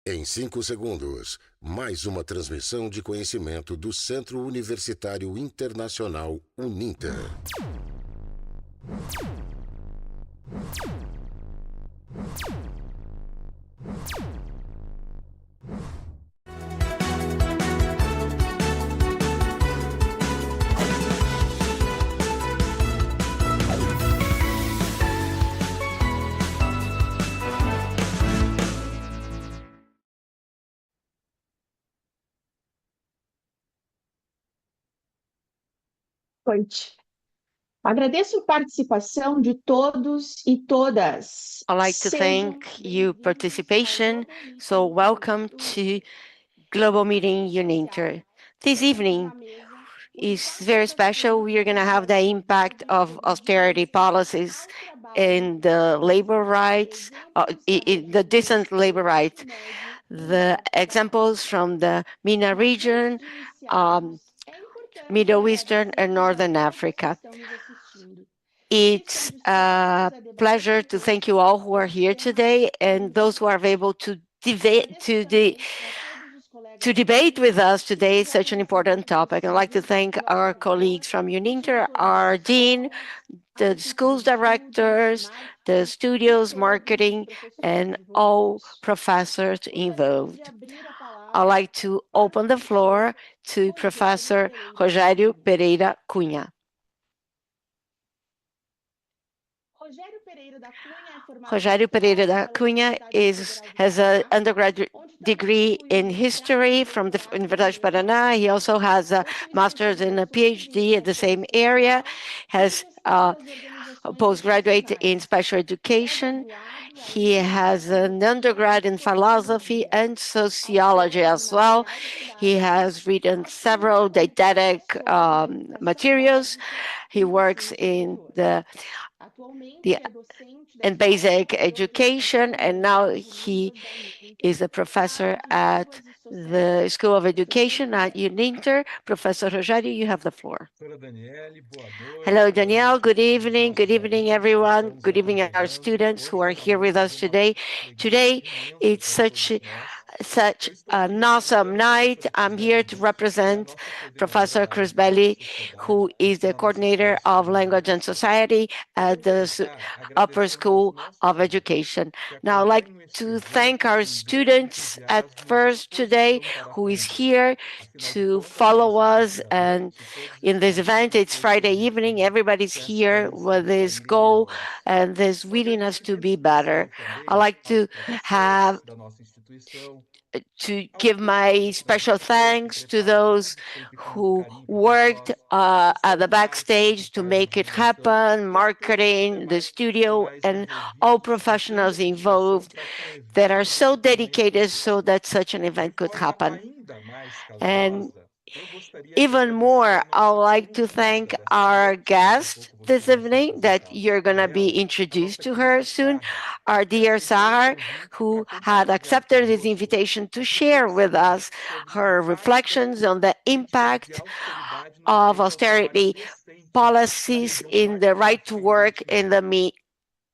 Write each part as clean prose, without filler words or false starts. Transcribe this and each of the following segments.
Em 5 segundos, mais uma transmissão de conhecimento do Centro Universitário Internacional Uninter. Noite. Agradeço a participação de todos e todas. I'd like to thank you participation. So welcome to Global Meeting Uninter. This evening is very special. We are going to have the impact of austerity policies in the labor rights, in the decent labor rights. The examples from the MENA region, Middle Eastern and Northern Africa. It's a pleasure to thank you all who are here today and those who are able to debate with us today such an important topic. I'd like to thank our colleagues from Uninter, our dean, the schools directors, the studios, marketing, and all professors involved. I'd like to open the floor to Professor Rogério Pereira Cunha. Rogério Pereira da Cunha has an undergraduate degree in history from the Universidade of Paraná. He also has a master's and a PhD at the same area, has a postgraduate in special education. He has an undergrad in philosophy and sociology as well. He has written several didactic materials. He works in in basic education, and now he is a professor at the School of Education at Uninter. Professor Rogério, you have the floor. Hello, Danielle. Good evening. Good evening, everyone. Good evening, our students who are here with us today. Today, it's such an awesome night. I'm here to represent Professor Cruz Belli, who is the coordinator of Language and Society at the Upper School of Education. Now, I'd like to thank our students at first today who is here to follow us. And in this event, it's Friday evening. Everybody's here with this goal and this willingness to be better. I'd like to give my special thanks to those who worked at the backstage to make it happen, marketing, the studio, and all professionals involved that are so dedicated so that such an event could happen. And even more, I'd like to thank our guest this evening that you're going to be introduced to her soon, our dear Sahar, who had accepted this invitation to share with us her reflections on the impact of austerity policies in the right to work in the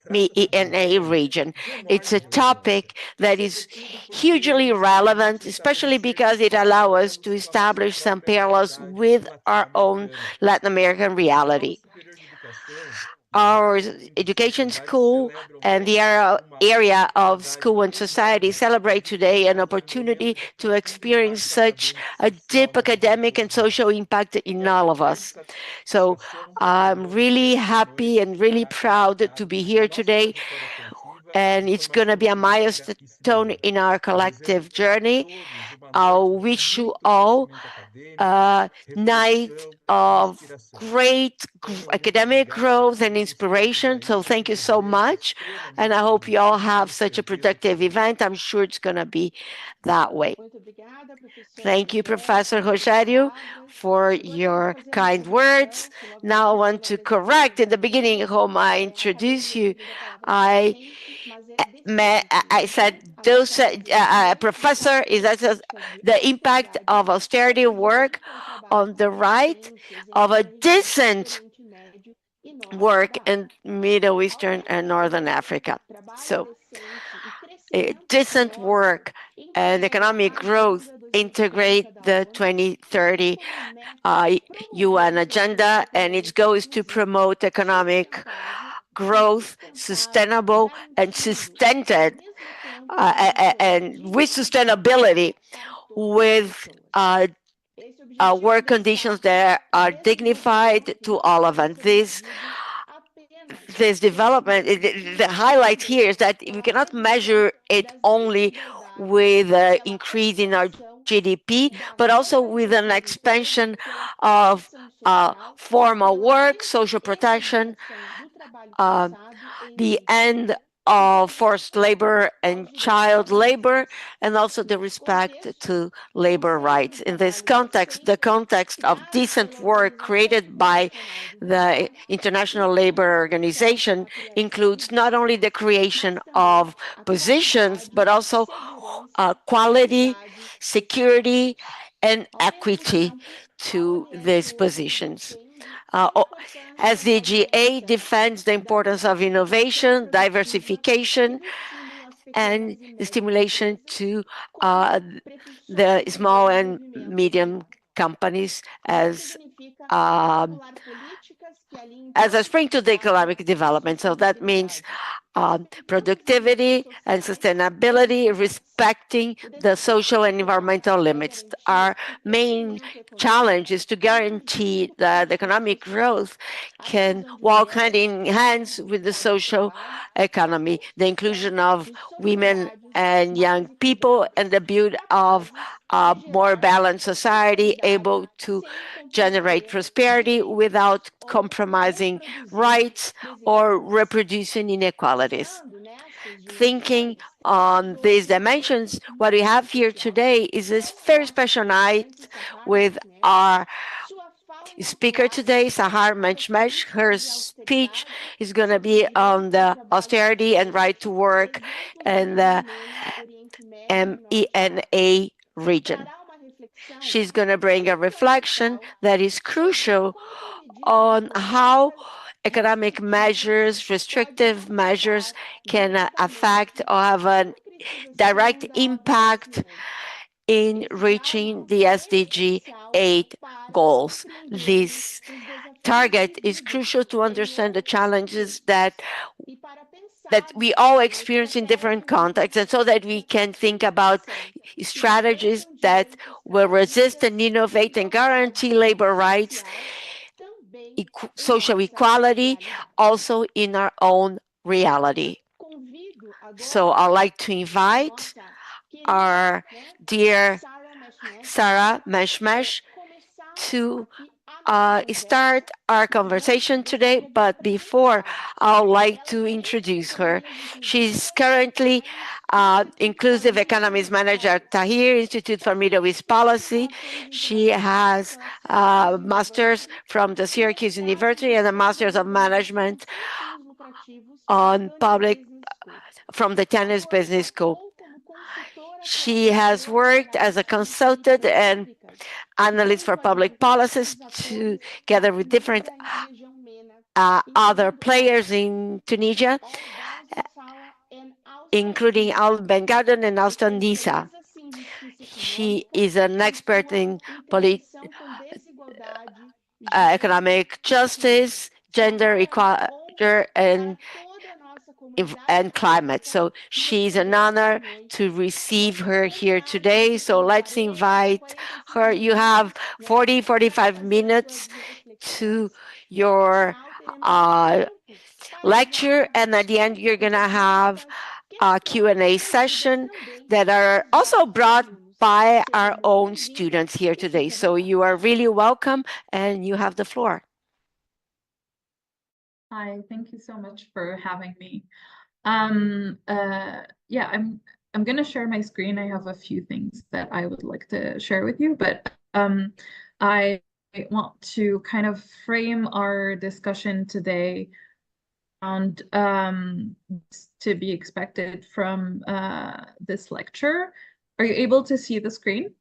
MENA region. It's a topic that is hugely relevant, especially because it allows us to establish some parallels with our own Latin American reality. Our education school and the area of school and society celebrate today an opportunity to experience such a deep academic and social impact in all of us. So I'm really happy and really proud to be here today. And it's going to be a milestone in our collective journey. I wish you all a night of great academic growth and inspiration. So thank you so much. And I hope you all have such a productive event. I'm sure it's going to be that way. Thank you, Professor Rogério, for your kind words. Now I want to correct in the beginning whom I introduced you. I said those professor is the impact of austerity work on the right of a decent work in Middle Eastern and Northern Africa. So decent work and economic growth integrate the 2030 UN agenda, and its goal is to promote economic growth, sustainable and sustained, and with sustainability, with work conditions that are dignified to all of us. This development, the highlight here is that we cannot measure it only with an increase in our GDP, but also with an expansion of formal work, social protection, the end of forced labor and child labor, and also the respect to labor rights. In this context, the context of decent work created by the International Labor Organization includes not only the creation of positions, but also quality, security, and equity to these positions. SDG8 defends the importance of innovation, diversification, and the stimulation to the small and medium companies as a spring to the economic development. So that means productivity and sustainability, respecting the social and environmental limits. Our main challenge is to guarantee that economic growth can walk hand in hand with the social economy, the inclusion of women and young people, and the build of a more balanced society able to generate prosperity without compromising rights or reproducing inequalities. Thinking on these dimensions, what we have here today is this very special night with our speaker today, Sahar Meshmesh. Her speech is going to be on the austerity and right to work in the MENA region. She's going to bring a reflection that is crucial on how economic measures, restrictive measures, can affect or have a direct impact in reaching the SDG 8 goals. This target is crucial to understand the challenges that we all experience in different contexts, and so that we can think about strategies that will resist and innovate and guarantee labor rights, social equality, also in our own reality. So I'd like to invite our dear Sarah Meshmesh to start our conversation today, but before, I would like to introduce her. She's currently Inclusive Economies Manager at Tahir Institute for Middle East Policy. She has a master's from the Syracuse University and a master's of management on public from the Tennis Business School. She has worked as a consultant and analyst for public policies together with different other players in Tunisia, including Al Ben Garden and Alston Nisa. She is an expert in economic justice, gender equality, and climate. So she's an honor to receive her here today. So let's invite her. You have 45 minutes to your lecture, and at the end you're going to have a Q&A session that are also brought by our own students here today. So you are really welcome, and you have the floor. Hi, thank you so much for having me. Yeah, I'm going to share my screen. I have a few things that I would like to share with you, but I want to kind of frame our discussion today around to be expected from this lecture. Are you able to see the screen?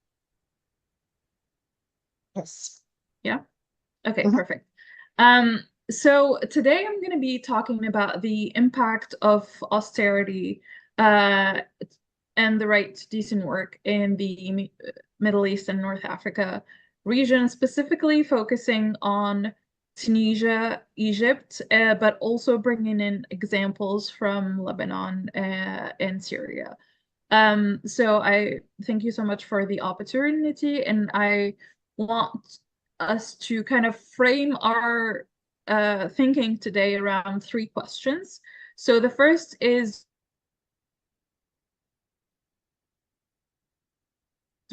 Yes. Yeah? Okay, perfect. So today I'm going to be talking about the impact of austerity and the right to decent work in the Middle East and North Africa region, specifically focusing on Tunisia, Egypt, but also bringing in examples from Lebanon and Syria. So I thank you so much for the opportunity, and I want us to kind of frame our thinking today around 3 questions. So the first is,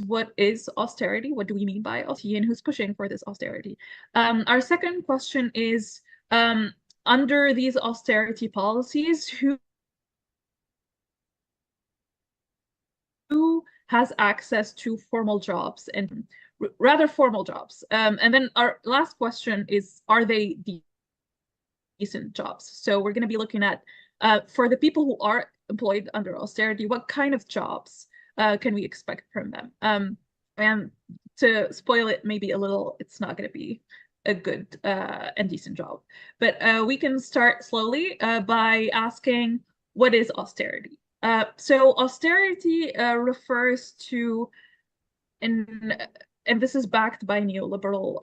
what is austerity? What do we mean by austerity, and who's pushing for this austerity? Our second question is, under these austerity policies, who has access to formal jobs and rather formal jobs? And then our last question is, are they decent jobs? So we're going to be looking at, for the people who are employed under austerity, what kind of jobs can we expect from them? And to spoil it maybe a little, it's not going to be a good and decent job. But we can start slowly by asking, what is austerity? So austerity refers to, and this is backed by neoliberal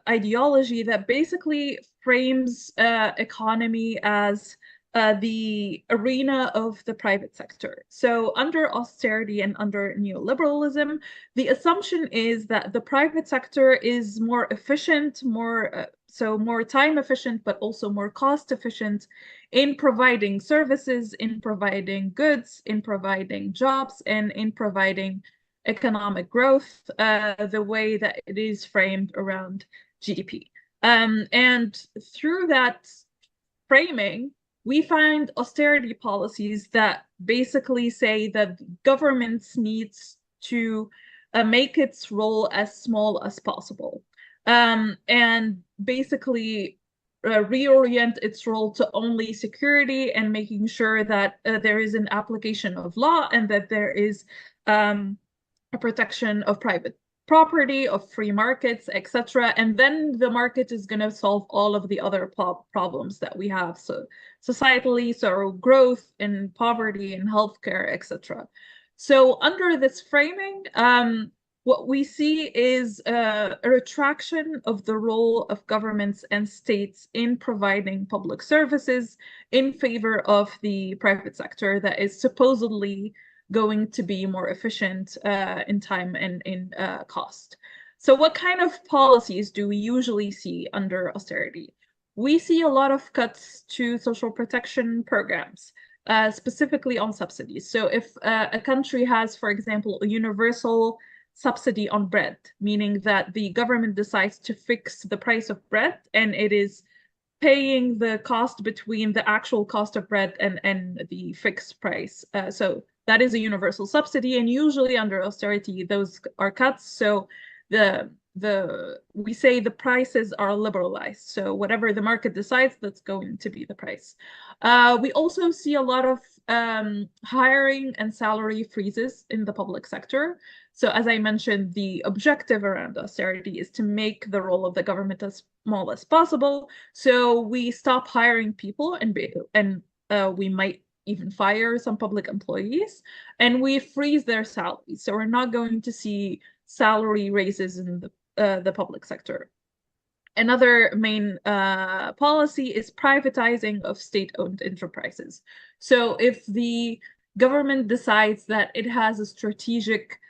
ideology that basically frames economy as the arena of the private sector. So under austerity and under neoliberalism, the assumption is that the private sector is more efficient, more time efficient, but also more cost efficient in providing services, in providing goods, in providing jobs, and in providing economic growth, the way that it is framed around GDP. And through that framing, we find austerity policies that basically say that governments needs to make its role as small as possible, and basically reorient its role to only security and making sure that there is an application of law and that there is a protection of private property, of free markets, etc. And then the market is going to solve all of the other problems that we have, so societally, so growth and poverty and healthcare, etc. So under this framing, what we see is a retraction of the role of governments and states in providing public services in favor of the private sector that is supposedly going to be more efficient in time and in cost. So what kind of policies do we usually see under austerity? We see a lot of cuts to social protection programs, specifically on subsidies. So if a country has, for example, a universal subsidy on bread, meaning that the government decides to fix the price of bread and it is paying the cost between the actual cost of bread and the fixed price. So that is a universal subsidy, and usually under austerity, those are cuts. So we say the prices are liberalized. So whatever the market decides, that's going to be the price. We also see a lot of hiring and salary freezes in the public sector. So as I mentioned, the objective around austerity is to make the role of the government as small as possible. So we stop hiring people, and we might even fire some public employees, and we freeze their salaries. So we're not going to see salary raises in the public sector. Another main policy is privatizing of state-owned enterprises. So if the government decides that it has a strategic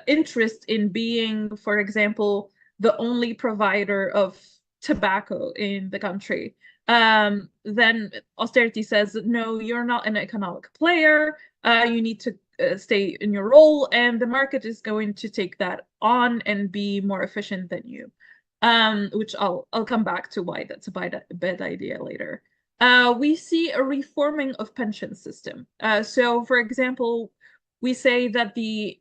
interest in being, for example, the only provider of tobacco in the country, then austerity says, no, you're not an economic player. You need to stay in your role, and the market is going to take that on and be more efficient than you. Which I'll come back to why that's a bad idea later. We see a reforming of pension system. So, for example, we say that the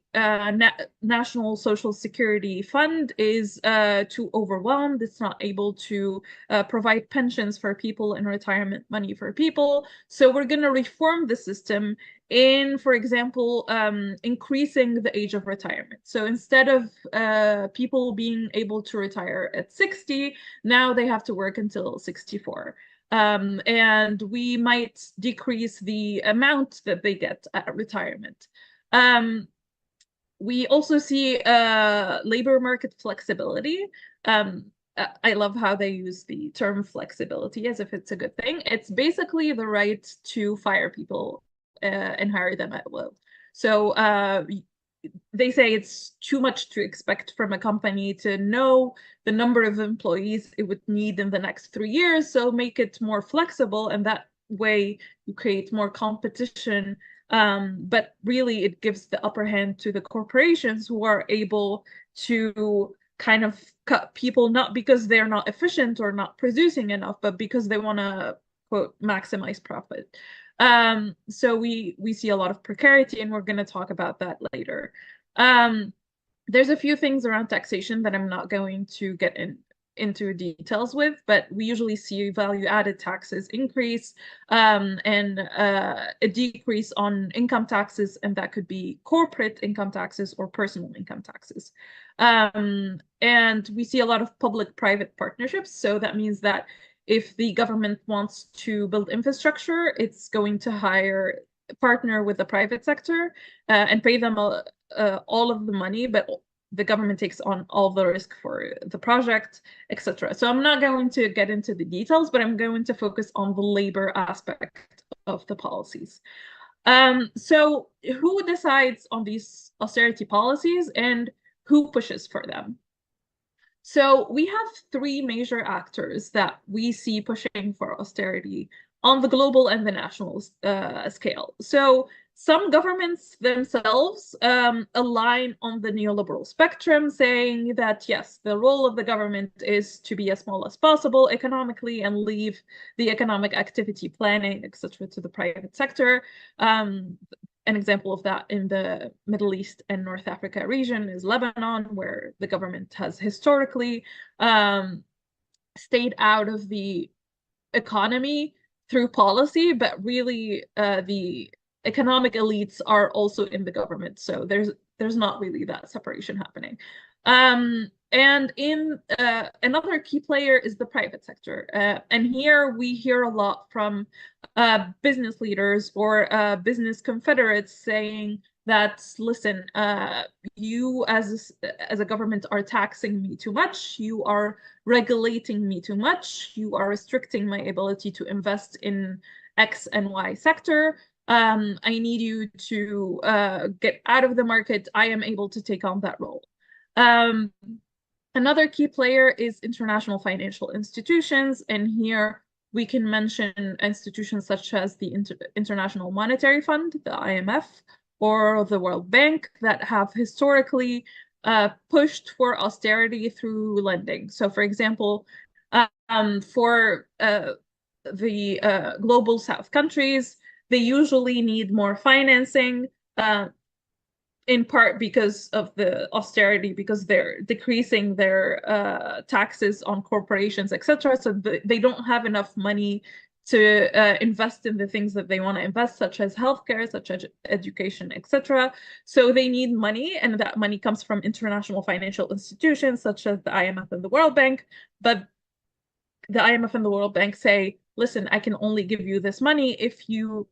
National Social Security Fund is too overwhelmed. It's not able to provide pensions for people and retirement money for people. So we're going to reform the system in, for example, increasing the age of retirement. So instead of people being able to retire at 60, now they have to work until 64. and we might decrease the amount that they get at retirement. We also see labor market flexibility. I love how they use the term flexibility as if it's a good thing. It's basically the right to fire people and hire them at will. So they say it's too much to expect from a company to know the number of employees it would need in the next 3 years, so make it more flexible, and that way you create more competition. But really it gives the upper hand to the corporations who are able to kind of cut people, not because they're not efficient or not producing enough, but because they want to, quote, maximize profit. So we see a lot of precarity, and we're going to talk about that later. There's a few things around taxation that I'm not going to get into details with, but we usually see value-added taxes increase and a decrease on income taxes, and that could be corporate income taxes or personal income taxes. And we see a lot of public-private partnerships, so that means that if the government wants to build infrastructure, it's going to partner with the private sector and pay them all of the money, but the government takes on all the risk for the project, etc. So I'm not going to get into the details, but I'm going to focus on the labor aspect of the policies. So who decides on these austerity policies and who pushes for them? So we have 3 major actors that we see pushing for austerity on the global and the national scale. So some governments themselves align on the neoliberal spectrum, saying that, yes, the role of the government is to be as small as possible economically and leave the economic activity planning, etc., to the private sector. An example of that in the Middle East and North Africa region is Lebanon, where the government has historically stayed out of the economy through policy, but really the economic elites are also in the government. So there's not really that separation happening. And in another key player is the private sector. And here we hear a lot from business leaders or business confederates saying that, listen, you as a government are taxing me too much, you are regulating me too much, you are restricting my ability to invest in X and Y sector. I need you to get out of the market. I am able to take on that role. Another key player is international financial institutions, and here we can mention institutions such as the International Monetary Fund, the IMF, or the World Bank, that have historically pushed for austerity through lending. So, for example, for the global South countries, they usually need more financing, in part because of the austerity, because they're decreasing their taxes on corporations, etc. So they don't have enough money to invest in the things that they want to invest, such as healthcare, such as education, etc. So they need money, and that money comes from international financial institutions such as the IMF and the World Bank. But the IMF and the World Bank say, listen, I can only give you this money if you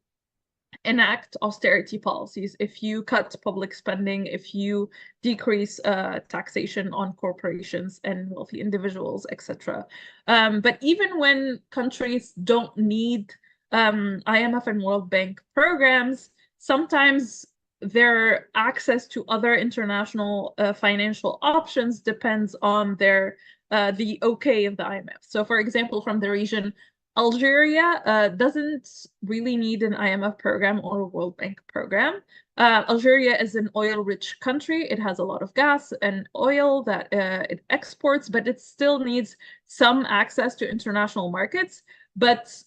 enact austerity policies, if you cut public spending, if you decrease taxation on corporations and wealthy individuals, etc. But even when countries don't need IMF and World Bank programs, sometimes their access to other international financial options depends on the okay of the IMF. So, for example, from the region, Algeria doesn't really need an IMF program or a World Bank program. Algeria is an oil-rich country. It has a lot of gas and oil that it exports, but it still needs some access to international markets. But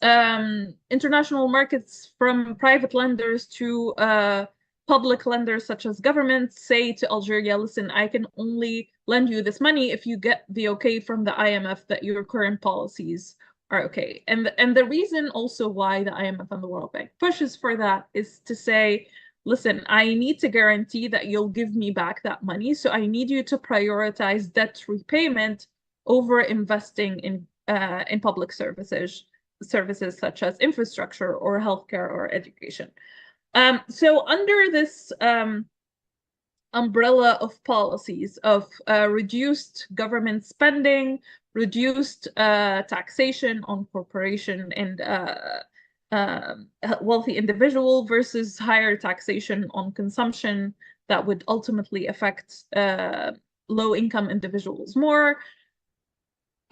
international markets, from private lenders to public lenders such as governments, say to Algeria, listen, I can only lend you this money if you get the okay from the IMF that your current policies are okay. And the reason also why the IMF and the World Bank pushes for that is to say, listen, I need to guarantee that you'll give me back that money. So I need you to prioritize debt repayment over investing in public services services such as infrastructure or healthcare or education. So under this umbrella of policies of reduced government spending, reduced taxation on corporation and wealthy individual versus higher taxation on consumption that would ultimately affect low-income individuals more.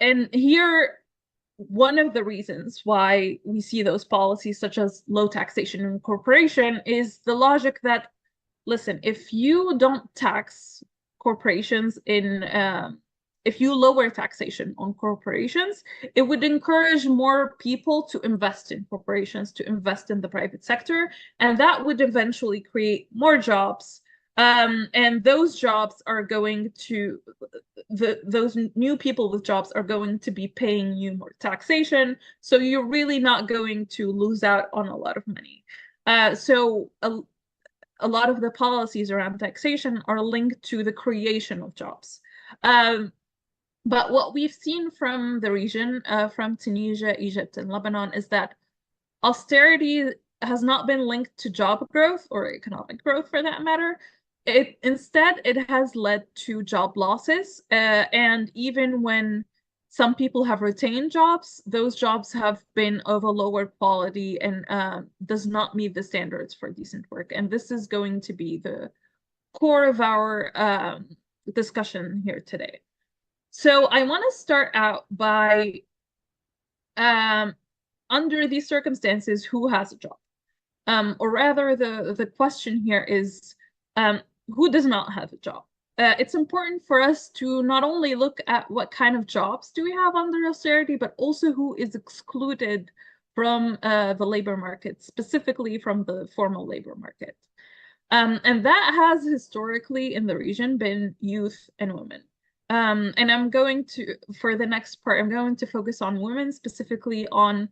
And here, one of the reasons why we see those policies such as low taxation in corporation is the logic that, listen, if you don't tax corporations if you lower taxation on corporations, it would encourage more people to invest in corporations, to invest in the private sector, and that would eventually create more jobs. And those jobs are going to, those new people with jobs are going to be paying you more taxation. So you're really not going to lose out on a lot of money. So a lot of the policies around taxation are linked to the creation of jobs. But what we've seen from the region, from Tunisia, Egypt, and Lebanon, is that austerity has not been linked to job growth or economic growth for that matter. Instead, it has led to job losses. And even when some people have retained jobs, those jobs have been of a lower quality and does not meet the standards for decent work. And this is going to be the core of our discussion here today. So I want to start out by, under these circumstances, who has a job? Or rather, the question here is, who does not have a job? It's important for us to not only look at what kind of jobs do we have under austerity, but also who is excluded from the labor market, specifically from the formal labor market. And that has historically in the region been youth and women. And I'm going to, for the next part, I'm going to focus on women, specifically on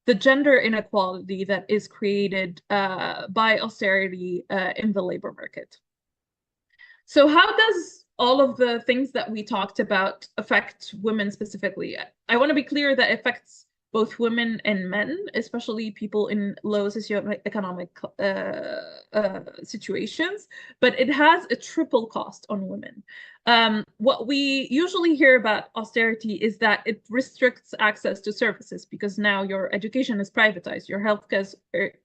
the gender inequality that is created by austerity in the labor market. So how does all of the things that we talked about affect women specifically? I want to be clear that it affects both women and men, especially people in low socioeconomic situations, but it has a triple cost on women. What we usually hear about austerity is that it restricts access to services because now your education is privatized, your healthcare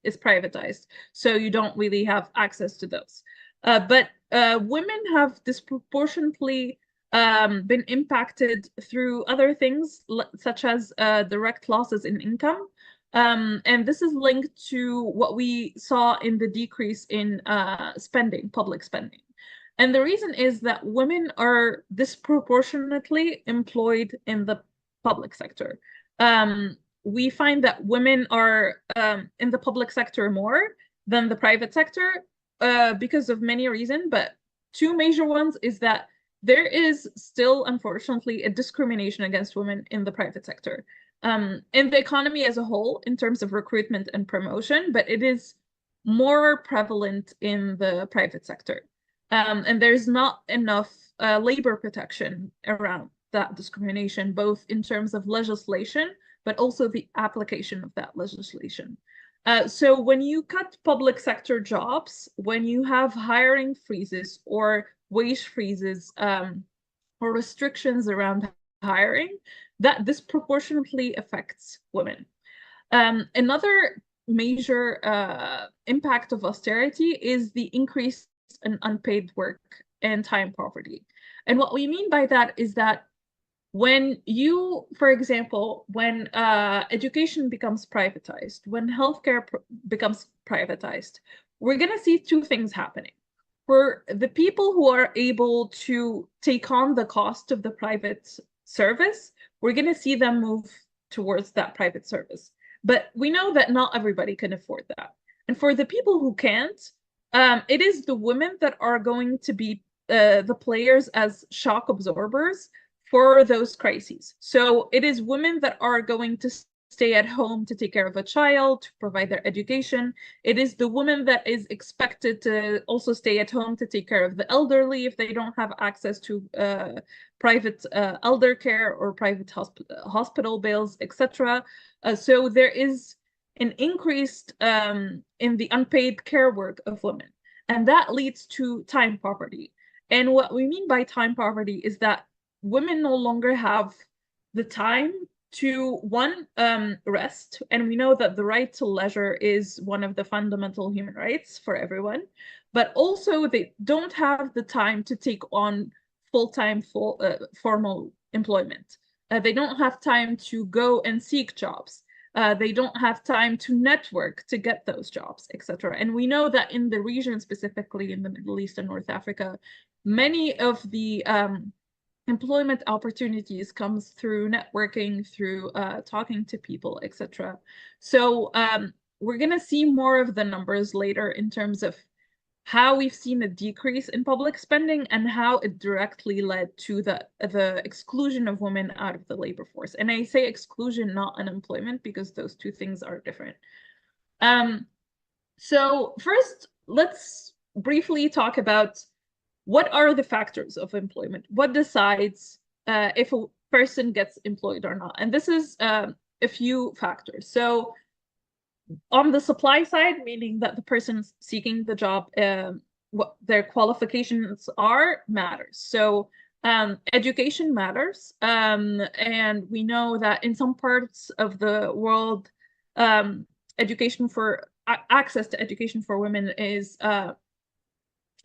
is privatized, so you don't really have access to those. But women have disproportionately been impacted through other things, such as direct losses in income. And this is linked to what we saw in the decrease in spending, public spending. And the reason is that women are disproportionately employed in the public sector. We find that women are in the public sector more than the private sector because of many reasons, but two major ones is that there is still, unfortunately, a discrimination against women in the private sector, in the economy as a whole, in terms of recruitment and promotion, but it is more prevalent in the private sector. And there's not enough labor protection around that discrimination, both in terms of legislation, but also the application of that legislation. So when you cut public sector jobs, when you have hiring freezes or wage freezes or restrictions around hiring, that disproportionately affects women. Another major impact of austerity is the increase in unpaid work and time poverty. And what we mean by that is that when you, for example, when education becomes privatized, when healthcare becomes privatized, we're going to see two things happening. For the people who are able to take on the cost of the private service, we're going to see them move towards that private service. But we know that not everybody can afford that. And for the people who can't, it is the women that are going to be the players as shock absorbers for those crises. So it is women that are going to stay at home to take care of a child, to provide their education. It is the woman that is expected to also stay at home to take care of the elderly if they don't have access to private elder care or private hospital bills, etc. So there is an increase in the unpaid care work of women, and that leads to time poverty. And what we mean by time poverty is that women no longer have the time to, one, rest, and we know that the right to leisure is one of the fundamental human rights for everyone, but also they don't have the time to take on full-time, formal employment. They don't have time to go and seek jobs. They don't have time to network to get those jobs, etc. And we know that in the region, specifically in the Middle East and North Africa, many of the employment opportunities comes through networking, through talking to people, etc. So we're going to see more of the numbers later in terms of how we've seen a decrease in public spending and how it directly led to the exclusion of women out of the labor force. And I say exclusion, not unemployment, because those two things are different. So first, let's briefly talk about what are the factors of employment? What decides if a person gets employed or not? And this is a few factors. So on the supply side, meaning that the person seeking the job, what their qualifications are, matters. So education matters. And we know that in some parts of the world, access to education for women is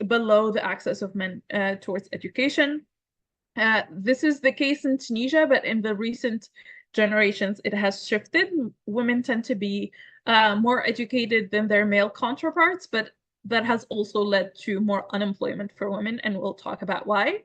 below the access of men towards education. This is the case in Tunisia, but in the recent generations, it has shifted. Women tend to be more educated than their male counterparts, but that has also led to more unemployment for women, and we'll talk about why.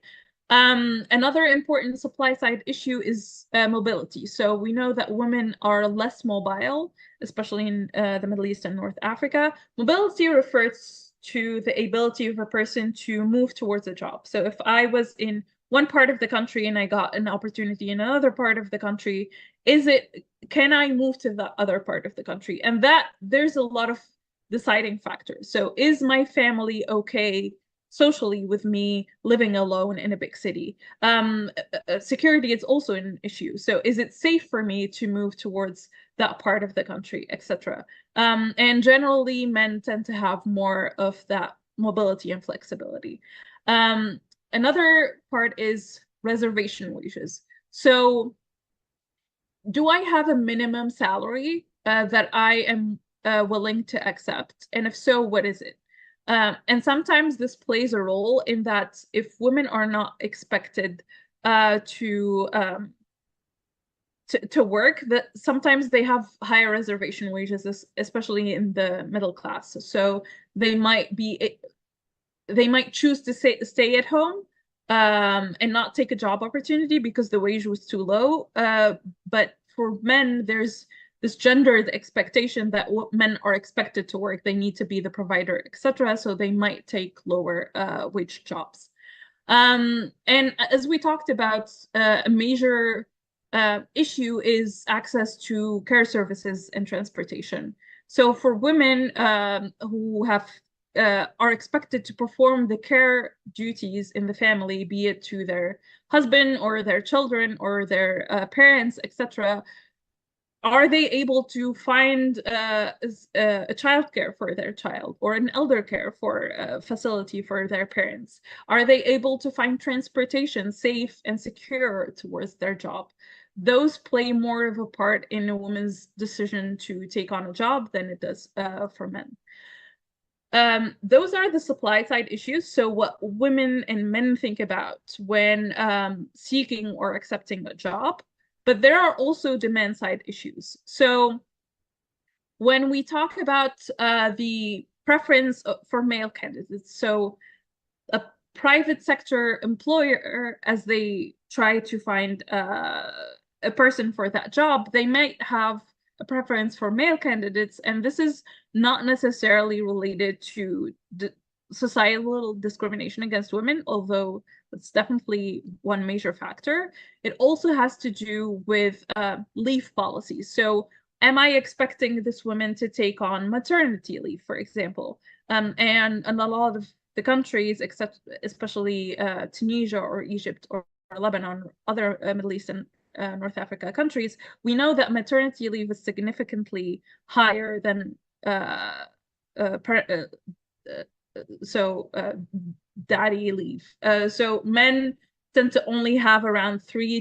Another important supply side issue is mobility. So we know that women are less mobile, especially in the Middle East and North Africa. Mobility refers to the ability of a person to move towards a job. So if I was in one part of the country and I got an opportunity in another part of the country, can I move to the other part of the country? And that there's a lot of deciding factors. So is my family okay socially with me living alone in a big city? Security is also an issue. So is it safe for me to move towards that part of the country, etc. And generally, men tend to have more of that mobility and flexibility. Another part is reservation wages. So do I have a minimum salary that I am willing to accept? And if so, what is it? And sometimes this plays a role in that if women are not expected to work, that sometimes they have higher reservation wages, especially in the middle class. So they might choose to stay at home and not take a job opportunity because the wage was too low. But for men, there's this gendered expectation that men are expected to work. They need to be the provider, etc. So they might take lower wage jobs. And as we talked about, a major issue is access to care services and transportation. So for women who are expected to perform the care duties in the family, be it to their husband or their children or their parents, etc., are they able to find a childcare for their child or an elder care for facility for their parents? Are they able to find transportation safe and secure towards their job? Those play more of a part in a woman's decision to take on a job than it does for men. Those are the supply side issues. So what women and men think about when seeking or accepting a job. But there are also demand side issues. So when we talk about the preference for male candidates, so a private sector employer, as they try to find a person for that job, they might have a preference for male candidates, and this is not necessarily related to societal discrimination against women, although that's definitely one major factor. It also has to do with leave policies. So am I expecting this woman to take on maternity leave, for example? And a lot of the countries, except especially Tunisia or Egypt or Lebanon, or other Middle East and North Africa countries, we know that maternity leave is significantly higher than daddy leave. So men tend to only have around 3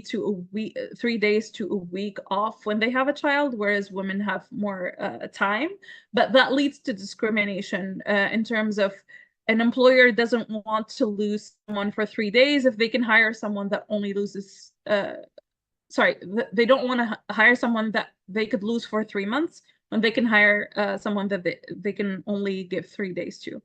days to a week off when they have a child, whereas women have more time. But that leads to discrimination in terms of an employer doesn't want to lose someone for 3 days if they can hire someone that only loses they don't want to hire someone that they could lose for 3 months when they can hire someone that they can only give 3 days to.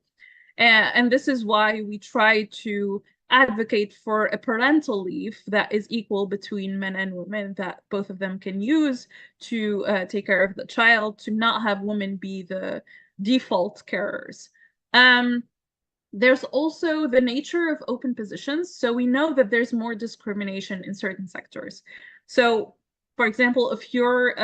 And this is why we try to advocate for a parental leave that is equal between men and women, that both of them can use to take care of the child, to not have women be the default carers. There's also the nature of open positions. So we know that there's more discrimination in certain sectors. So, for example, if your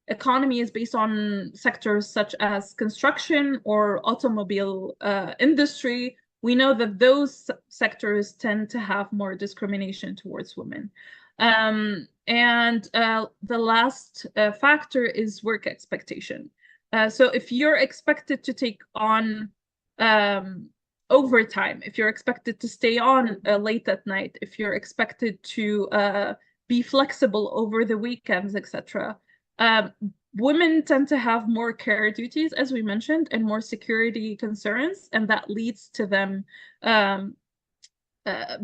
economy is based on sectors such as construction or automobile industry, we know that those sectors tend to have more discrimination towards women. And the last factor is work expectation. So if you're expected to take on overtime, if you're expected to stay on late at night, if you're expected to be flexible over the weekends, etc., women tend to have more care duties, as we mentioned, and more security concerns, and that leads to them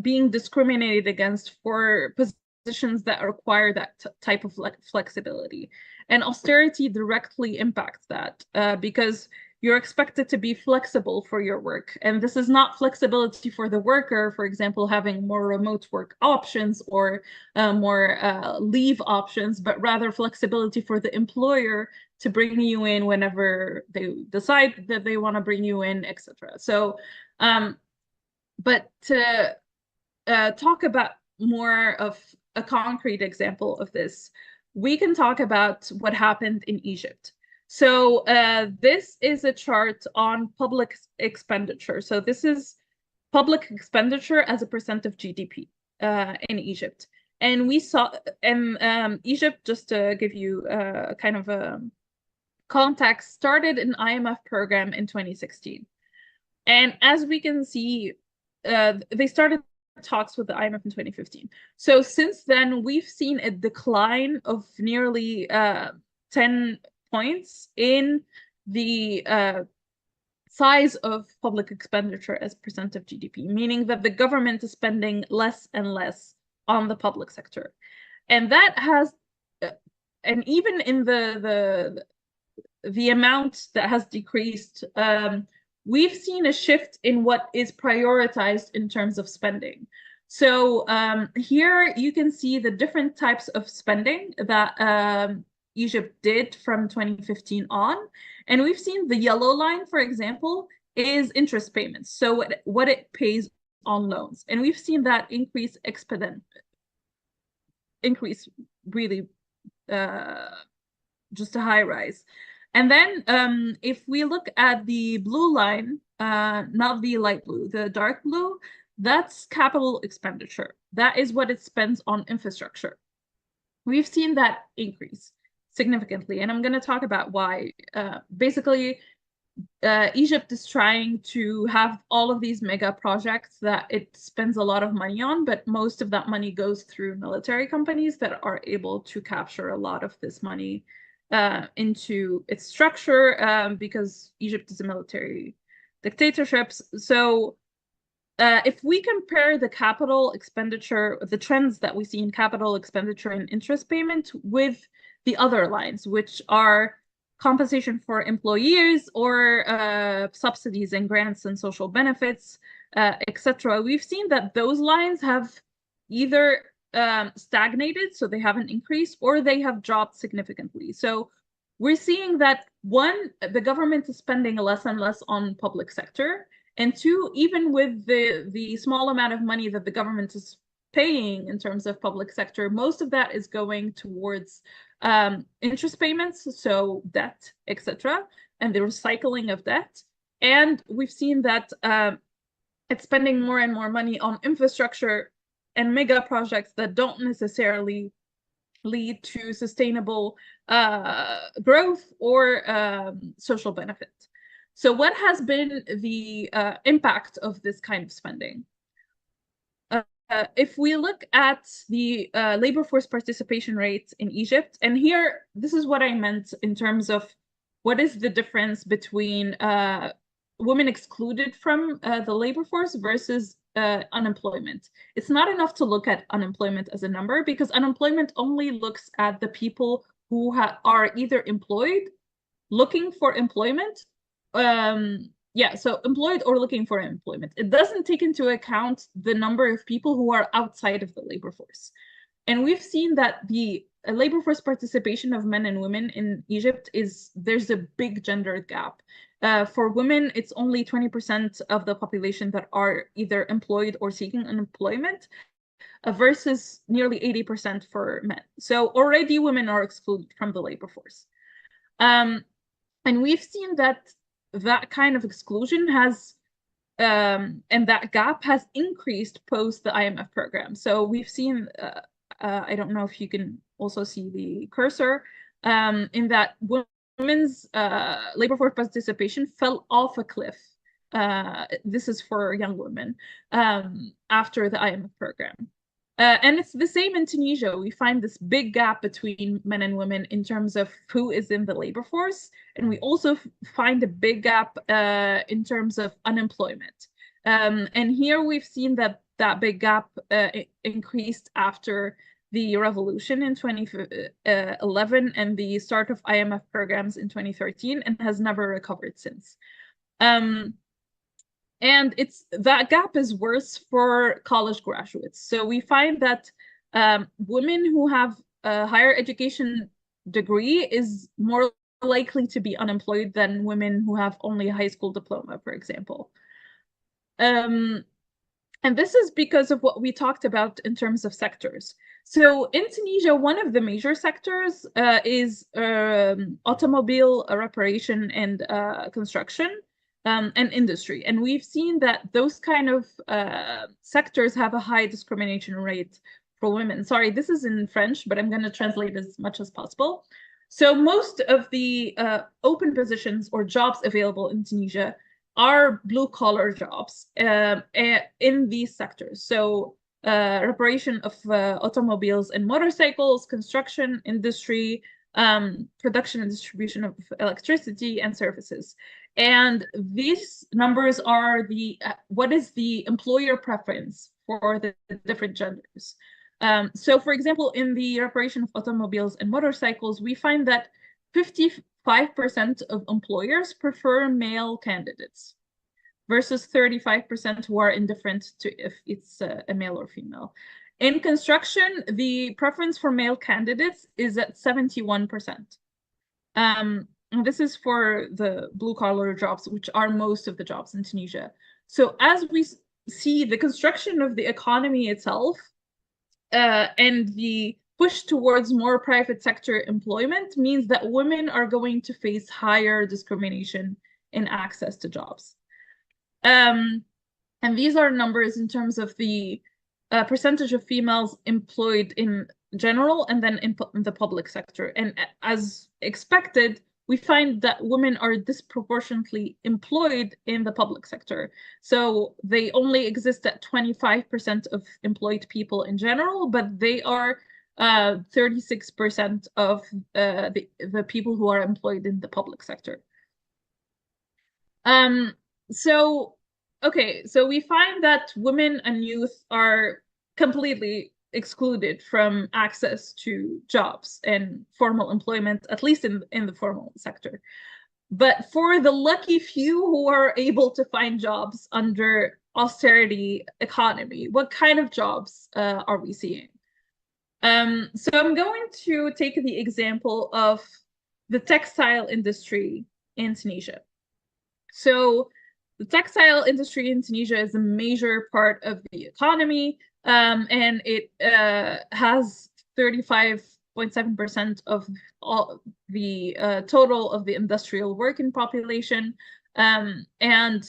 being discriminated against for positions that require that type of flexibility. And austerity directly impacts that because you're expected to be flexible for your work. And this is not flexibility for the worker, for example, having more remote work options or more leave options, but rather flexibility for the employer to bring you in whenever they decide that they want to bring you in, etc. So, but to talk about more of a concrete example of this, we can talk about what happened in Egypt. So this is a chart on public expenditure. So this is public expenditure as a percent of GDP in Egypt. And we saw in Egypt, just to give you kind of a context, started an IMF program in 2016. And as we can see, they started talks with the IMF in 2015. So since then, we've seen a decline of nearly 10 points in the size of public expenditure as percent of GDP, meaning that the government is spending less and less on the public sector. And that has, and even in the amount that has decreased, we've seen a shift in what is prioritized in terms of spending. So here you can see the different types of spending that Egypt did from 2015 on. And we've seen the yellow line, for example, is interest payments. So what it pays on loans. And we've seen that increase really just a high rise. And then if we look at the blue line, not the light blue, the dark blue, that's capital expenditure. That is what it spends on infrastructure. We've seen that increase significantly, and I'm going to talk about why. Basically, Egypt is trying to have all of these mega projects that it spends a lot of money on, but most of that money goes through military companies that are able to capture a lot of this money into its structure because Egypt is a military dictatorship. So if we compare the capital expenditure, the trends that we see in capital expenditure and interest payment with the other lines, which are compensation for employees or subsidies and grants and social benefits, etc., we've seen that those lines have either stagnated, so they haven't increased, or they have dropped significantly. So we're seeing that one, the government is spending less and less on public sector, and two, even with the small amount of money that the government is paying in terms of public sector, most of that is going towards interest payments, so debt, etc., and the recycling of debt. And we've seen that it's spending more and more money on infrastructure and mega projects that don't necessarily lead to sustainable growth or social benefit. So what has been the impact of this kind of spending? If we look at the labor force participation rate in Egypt, and here, this is what I meant in terms of what is the difference between women excluded from the labor force versus unemployment. It's not enough to look at unemployment as a number, because unemployment only looks at the people who are either employed, looking for employment, so employed or looking for employment. It doesn't take into account the number of people who are outside of the labor force. And we've seen that the labor force participation of men and women in Egypt there's a big gender gap. For women, it's only 20% of the population that are either employed or seeking unemployment, versus nearly 80% for men. So already women are excluded from the labor force. And we've seen that kind of exclusion has, and that gap has increased post the IMF program. So we've seen, I don't know if you can also see the cursor, in that women's labor force participation fell off a cliff. This is for young women after the IMF program. And it's the same in Tunisia. We find this big gap between men and women in terms of who is in the labor force. And we also find a big gap in terms of unemployment. And here we've seen that big gap increased after the revolution in 2011 and the start of IMF programs in 2013, and has never recovered since. And that gap is worse for college graduates. So we find that women who have a higher education degree is more likely to be unemployed than women who have only a high school diploma, for example. And this is because of what we talked about in terms of sectors. So in Tunisia, one of the major sectors is automobile reparation and construction. And industry. And we've seen that those kind of sectors have a high discrimination rate for women. Sorry, this is in French, but I'm going to translate as much as possible. So most of the open positions or jobs available in Tunisia are blue-collar jobs in these sectors. So reparation of automobiles and motorcycles, construction industry, production and distribution of electricity and services. And these numbers are what is the employer preference for the different genders. So for example, in the reparation of automobiles and motorcycles, we find that 55% of employers prefer male candidates versus 35% who are indifferent to if it's a male or female. In construction, the preference for male candidates is at 71%. And this is for the blue-collar jobs, which are most of the jobs in Tunisia. So as we see the construction of the economy itself and the push towards more private sector employment means that women are going to face higher discrimination in access to jobs. And these are numbers in terms of the percentage of females employed in general and then in the public sector. And as expected, we find that women are disproportionately employed in the public sector. So they only exist at 25% of employed people in general, but they are 36% of the people who are employed in the public sector. So we find that women and youth are completely excluded from access to jobs and formal employment, at least in the formal sector. But for the lucky few who are able to find jobs under austerity economy, what kind of jobs are we seeing? So I'm going to take the example of the textile industry in Tunisia. So the textile industry in Tunisia is a major part of the economy, and it has 35.7% of all the total of the industrial working population. And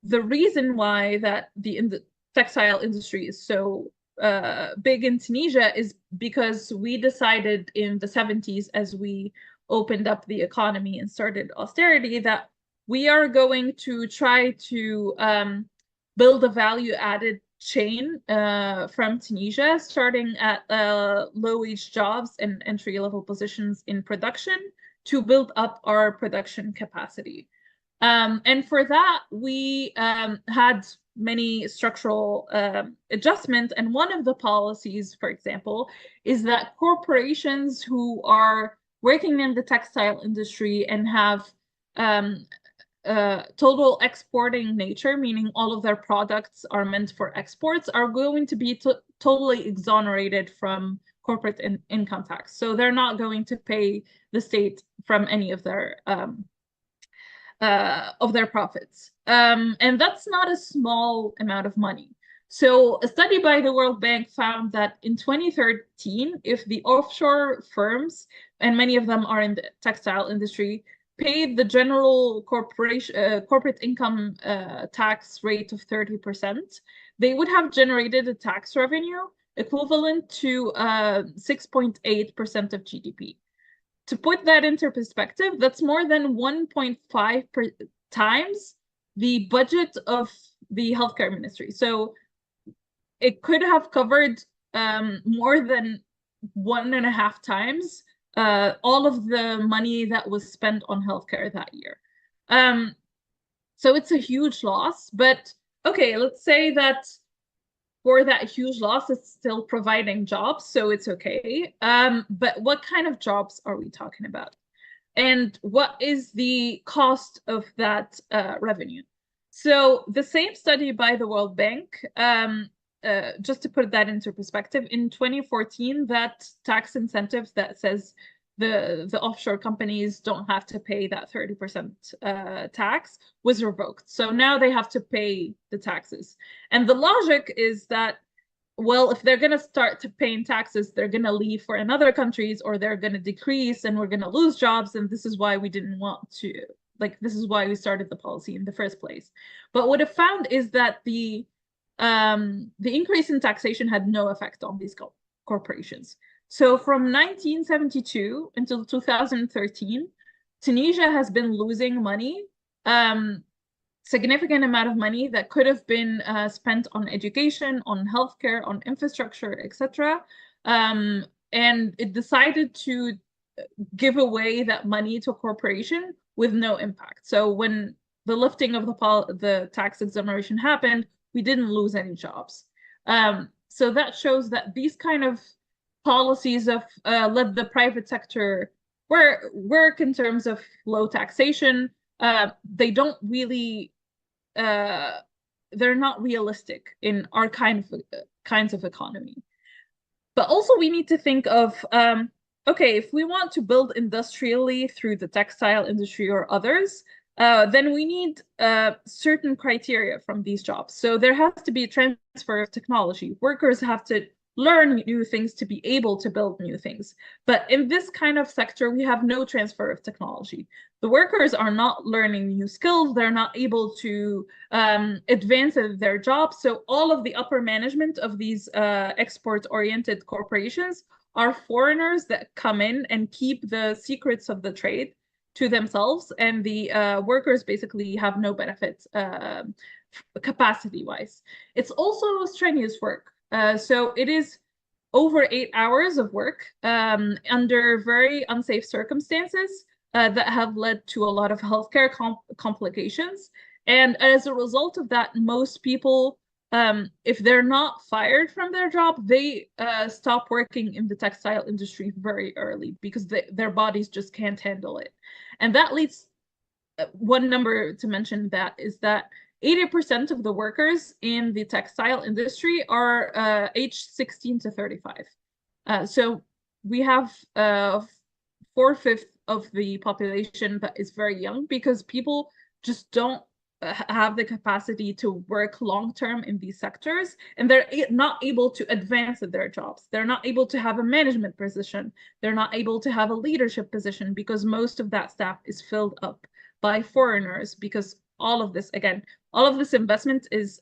the reason why that the textile industry is so big in Tunisia is because we decided in the 70s, as we opened up the economy and started austerity, that we are going to try to build a value-added chain from Tunisia, starting at low-wage jobs and entry-level positions in production to build up our production capacity. And for that, we had many structural adjustments. And one of the policies, for example, is that corporations who are working in the textile industry and have total exporting nature, meaning all of their products are meant for exports, are going to be totally exonerated from corporate income tax. So they're not going to pay the state from any of their profits. And that's not a small amount of money. So a study by the World Bank found that in 2013, if the offshore firms, and many of them are in the textile industry, paid the general corporate income tax rate of 30%, they would have generated a tax revenue equivalent to 6.8% of GDP. To put that into perspective, that's more than 1.5 times the budget of the healthcare ministry. So it could have covered more than 1.5 times all of the money that was spent on healthcare that year. So it's a huge loss, but okay, let's say that for that huge loss, it's still providing jobs, so it's okay. But what kind of jobs are we talking about? And what is the cost of that revenue? So the same study by the World Bank, just to put that into perspective, in 2014, that tax incentive that says the offshore companies don't have to pay that 30% tax was revoked. So now they have to pay the taxes. And the logic is that, well, if they're going to start paying taxes, they're going to leave for another countries, or they're going to decrease and we're going to lose jobs. And this is why we didn't want to, like, this is why we started the policy in the first place. But what it found is that the increase in taxation had no effect on these corporations. So from 1972 until 2013, Tunisia has been losing money, significant amount of money that could have been spent on education, on healthcare, on infrastructure, etc. And it decided to give away that money to a corporation with no impact. So when the lifting of the tax exoneration happened, we didn't lose any jobs. So that shows that these kind of policies of let the private sector work in terms of low taxation, they don't really, they're not realistic in our kinds of economy. But also we need to think of, okay, if we want to build industrially through the textile industry or others, then we need certain criteria from these jobs. So there has to be a transfer of technology. Workers have to learn new things to be able to build new things. But in this kind of sector, we have no transfer of technology. The workers are not learning new skills. They're not able to advance in their jobs. So all of the upper management of these export-oriented corporations are foreigners that come in and keep the secrets of the trade to themselves, and the workers basically have no benefits capacity-wise. It's also strenuous work. So it is over 8 hours of work under very unsafe circumstances that have led to a lot of healthcare complications. And as a result of that, most people, if they're not fired from their job, they stop working in the textile industry very early because their bodies just can't handle it. And that leads, one number to mention that is that 80% of the workers in the textile industry are aged 16 to 35. So we have 4/5 of the population that is very young, because people just don't have the capacity to work long-term in these sectors, and they're not able to advance in their jobs. They're not able to have a management position. They're not able to have a leadership position, because most of that staff is filled up by foreigners, because all of this, again, all of this investment is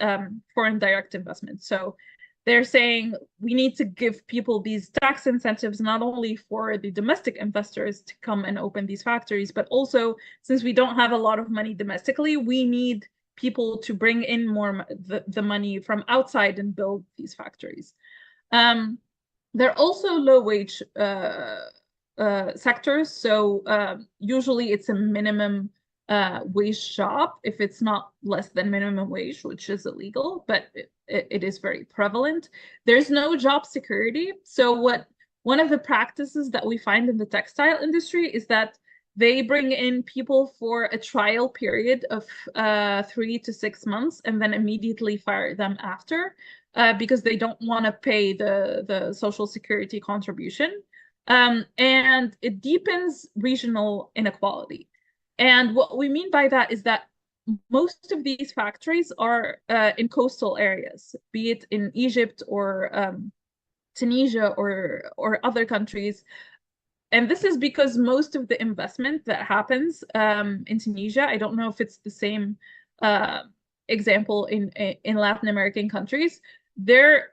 foreign direct investment. So they're saying we need to give people these tax incentives, not only for the domestic investors to come and open these factories, but also, since we don't have a lot of money domestically, we need people to bring in more the money from outside and build these factories. They're also low-wage sectors, so usually it's a minimum wage job if it's not less than minimum wage, which is illegal, but it is very prevalent. There's no job security. So one of the practices that we find in the textile industry is that they bring in people for a trial period of 3 to 6 months and then immediately fire them after, because they don't want to pay the social security contribution. And it deepens regional inequality. And what we mean by that is that most of these factories are in coastal areas, be it in Egypt or Tunisia or other countries. And this is because most of the investment that happens in Tunisia, I don't know if it's the same example in Latin American countries, the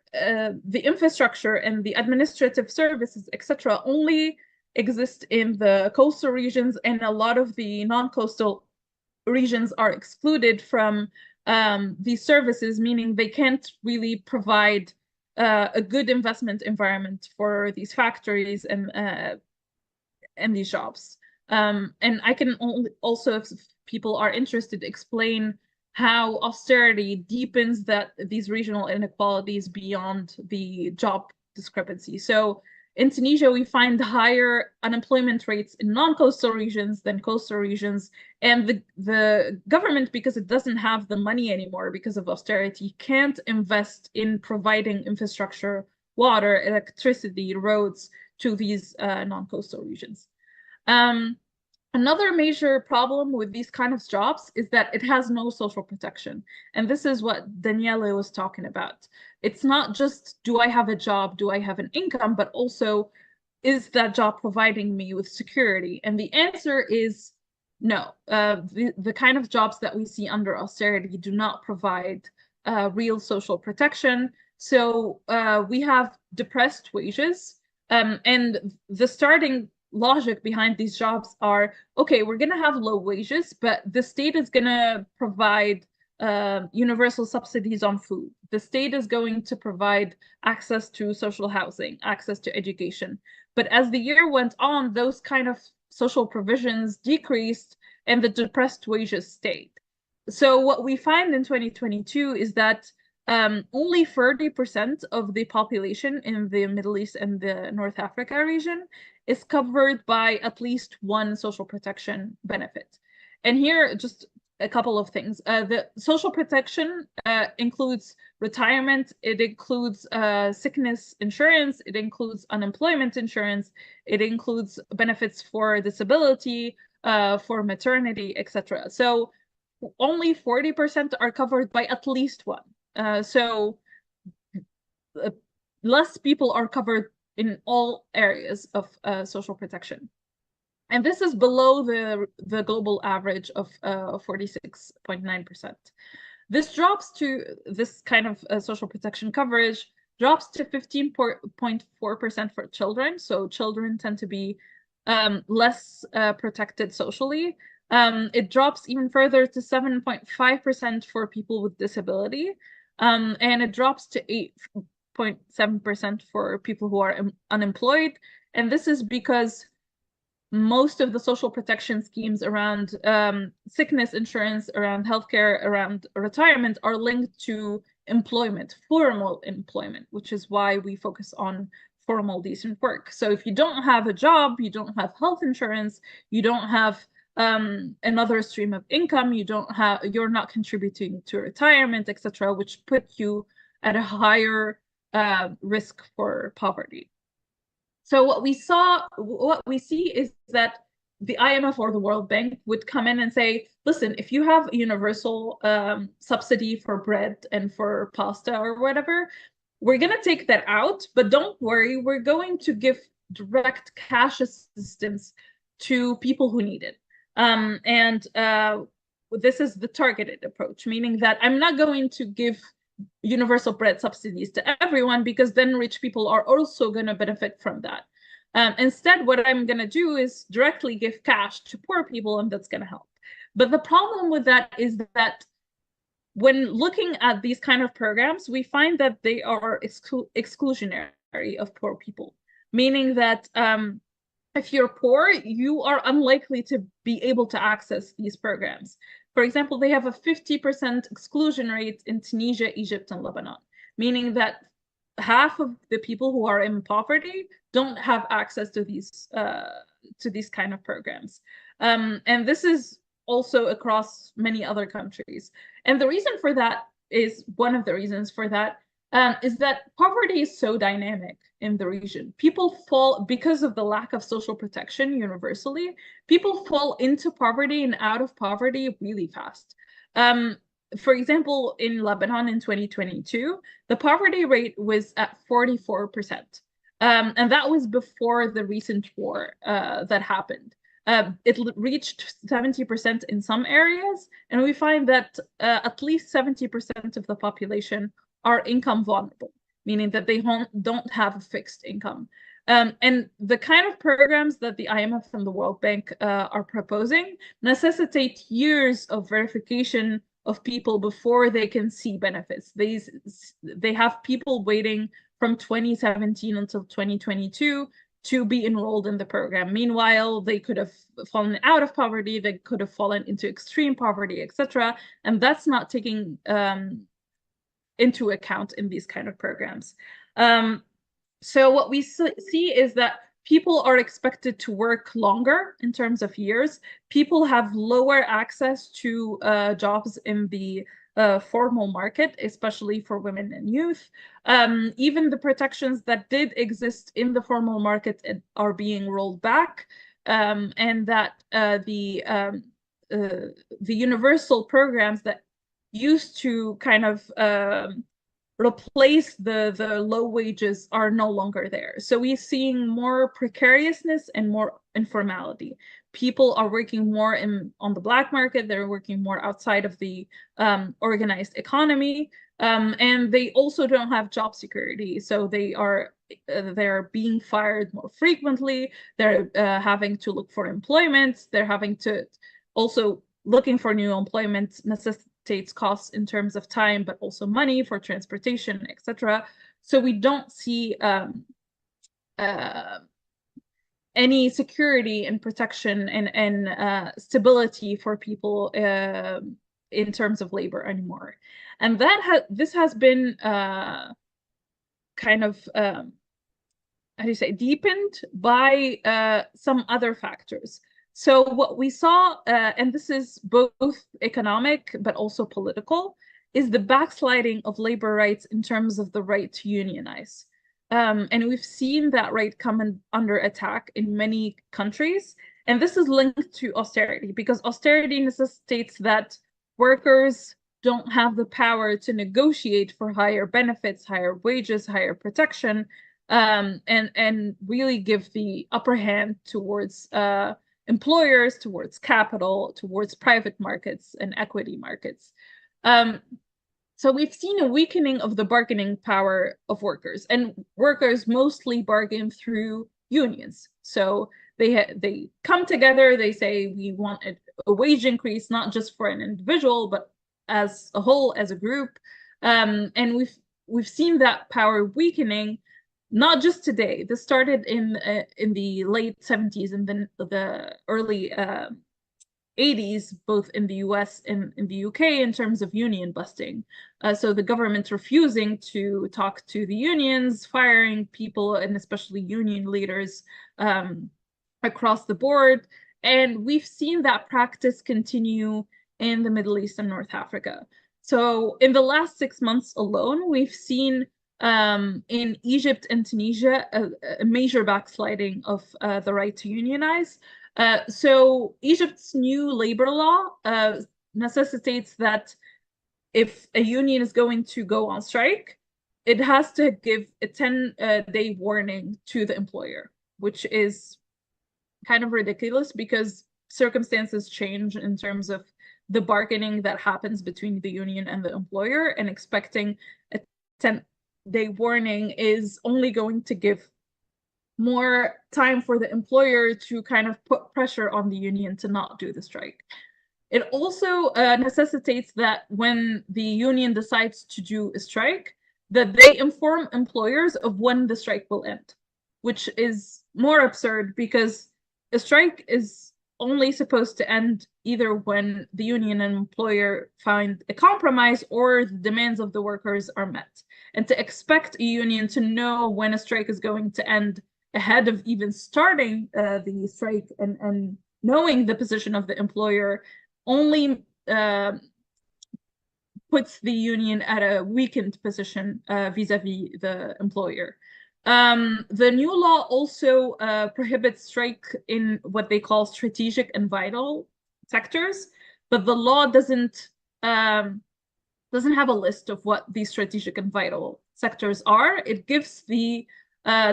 infrastructure and the administrative services, etc., only exist in the coastal regions, and a lot of the non-coastal regions are excluded from these services, meaning they can't really provide a good investment environment for these factories and these jobs. And I can also, if people are interested, explain how austerity deepens these regional inequalities beyond the job discrepancy. So in Tunisia, we find higher unemployment rates in non-coastal regions than coastal regions. And the government, because it doesn't have the money anymore because of austerity, can't invest in providing infrastructure, water, electricity, roads to these non-coastal regions. Another major problem with these kind of jobs is that it has no social protection. And this is what Daniele was talking about. It's not just, do I have a job, do I have an income, but also, is that job providing me with security? And the answer is no. The kind of jobs that we see under austerity do not provide real social protection. So we have depressed wages, and the starting logic behind these jobs are, okay, we're going to have low wages, but the state is going to provide universal subsidies on food. The state is going to provide access to social housing, access to education. But as the year went on, those kind of social provisions decreased and the depressed wages stayed. So what we find in 2022 is that only 30% of the population in the Middle East and the North Africa region is covered by at least one social protection benefit. And here, just a couple of things. The social protection includes retirement, it includes sickness insurance, it includes unemployment insurance, it includes benefits for disability, for maternity, etc. So only 40% are covered by at least one. So less people are covered in all areas of social protection. And this is below the global average of 46.9%. This drops to, this kind of social protection coverage drops to 15.4% for children. So children tend to be less protected socially. It drops even further to 7.5% for people with disability. And it drops to 8.7% for people who are unemployed. And this is because most of the social protection schemes around sickness insurance, around healthcare, around retirement are linked to employment, formal employment, which is why we focus on formal, decent work. So if you don't have a job, you don't have health insurance, you don't have another stream of income, you're not contributing to retirement, etc., which put you at a higher risk for poverty. So what we see is that the IMF or the World Bank would come in and say, listen, if you have a universal subsidy for bread and for pasta or whatever, we're going to take that out, but don't worry, we're going to give direct cash assistance to people who need it. This is the targeted approach, meaning that I'm not going to give universal bread subsidies to everyone, because then rich people are also going to benefit from that. Instead, what I'm going to do is directly give cash to poor people, and that's going to help. But the problem with that is that when looking at these kind of programs, we find that they are exclusionary of poor people, meaning that if you're poor, you are unlikely to be able to access these programs. For example, they have a 50% exclusion rate in Tunisia, Egypt, and Lebanon, meaning that half of the people who are in poverty don't have access to these kind of programs. And this is also across many other countries. And the reason for that is, one of the reasons for that is that poverty is so dynamic in the region. People fall, because of the lack of social protection universally, people fall into poverty and out of poverty really fast. For example, in Lebanon in 2022, the poverty rate was at 44%. And that was before the recent war that happened. It reached 70% in some areas, and we find that at least 70% of the population are income vulnerable, meaning that they don't have a fixed income. And the kind of programs that the IMF and the World Bank are proposing necessitate years of verification of people before they can see benefits. They have people waiting from 2017 until 2022 to be enrolled in the program. Meanwhile, they could have fallen out of poverty, they could have fallen into extreme poverty, etc. And that's not taking into account in these kind of programs. So what we see is that people are expected to work longer in terms of years. People have lower access to jobs in the formal market, especially for women and youth. Even the protections that did exist in the formal market are being rolled back, and that the universal programs that used to kind of replace the low wages are no longer there. So we're seeing more precariousness and more informality. People are working more on the black market. They're working more outside of the organized economy, and they also don't have job security. So they're being fired more frequently. They're having to look for employment. They're having to also looking for new employment necessitates costs in terms of time, but also money for transportation, etc. So we don't see any security and protection and stability for people in terms of labor anymore. And this has been kind of how do you say, deepened by some other factors. So what we saw, and this is both economic but also political, is the backsliding of labor rights in terms of the right to unionize. And we've seen that right come under attack in many countries. And this is linked to austerity, because austerity necessitates that workers don't have the power to negotiate for higher benefits, higher wages, higher protection, and really give the upper hand towards employers, towards capital, towards private markets and equity markets. So we've seen a weakening of the bargaining power of workers, and workers mostly bargain through unions. So they come together, they say, we want a wage increase, not just for an individual, but as a whole, as a group. And we've seen that power weakening, not just today. This started in the late 70s and then the early 80s, both in the US and in the UK, in terms of union busting. So the government refusing to talk to the unions, firing people, and especially union leaders across the board. And we've seen that practice continue in the Middle East and North Africa. So in the last 6 months alone, we've seen in Egypt and Tunisia a major backsliding of the right to unionize. So Egypt's new labor law necessitates that if a union is going to go on strike, it has to give a 10-day warning to the employer, which is kind of ridiculous because circumstances change in terms of the bargaining that happens between the union and the employer, and expecting a 10-day warning is only going to give more time for the employer to kind of put pressure on the union to not do the strike. It also necessitates that when the union decides to do a strike, that they inform employers of when the strike will end, which is more absurd because a strike is only supposed to end either when the union and employer find a compromise or the demands of the workers are met. And to expect a union to know when a strike is going to end ahead of even starting the strike and knowing the position of the employer only puts the union at a weakened position vis-a-vis the employer. The new law also prohibits strike in what they call strategic and vital sectors, but the law doesn't have a list of what these strategic and vital sectors are. It gives the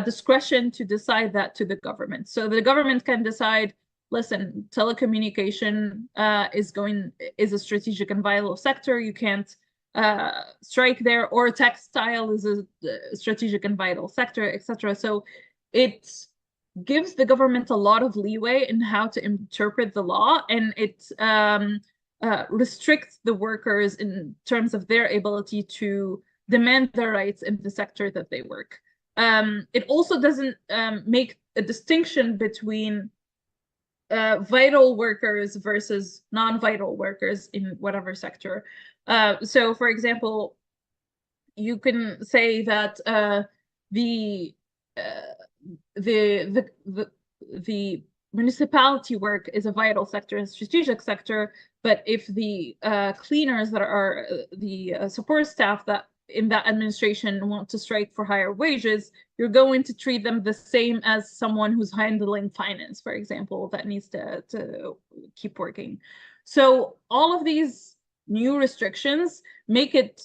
discretion to decide that to the government. So the government can decide, listen, telecommunication is a strategic and vital sector. You can't strike there, or textile is a strategic and vital sector, etc. So it gives the government a lot of leeway in how to interpret the law, and it restricts the workers in terms of their ability to demand their rights in the sector that they work. It also doesn't make a distinction between vital workers versus non-vital workers in whatever sector. So, for example, you can say that the municipality work is a vital sector and strategic sector, but if the cleaners that are the support staff that in that administration want to strike for higher wages, you're going to treat them the same as someone who's handling finance, for example, that needs to keep working. So all of these new restrictions make it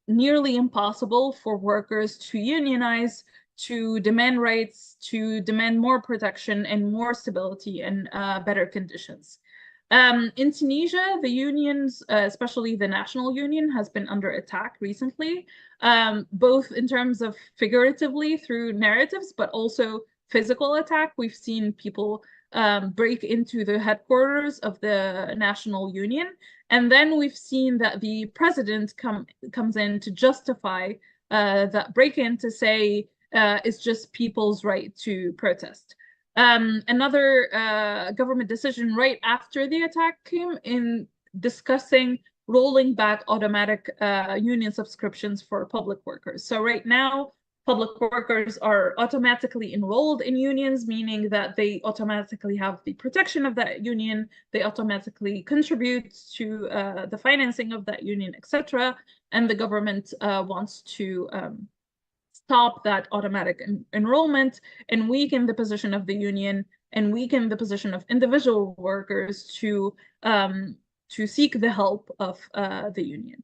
nearly impossible for workers to unionize, to demand rights, to demand more protection and more stability and better conditions. In Tunisia, the unions, especially the national union, has been under attack recently, both in terms of figuratively through narratives, but also physical attack. We've seen people break into the headquarters of the national union, and then we've seen that the president comes in to justify that break-in, to say it's just people's right to protest. Another government decision right after the attack came in discussing rolling back automatic union subscriptions for public workers. So right now, public workers are automatically enrolled in unions, meaning that they automatically have the protection of that union, they automatically contribute to the financing of that union, etc. And the government wants to stop that automatic enrollment and weaken the position of the union and weaken the position of individual workers to seek the help of the union.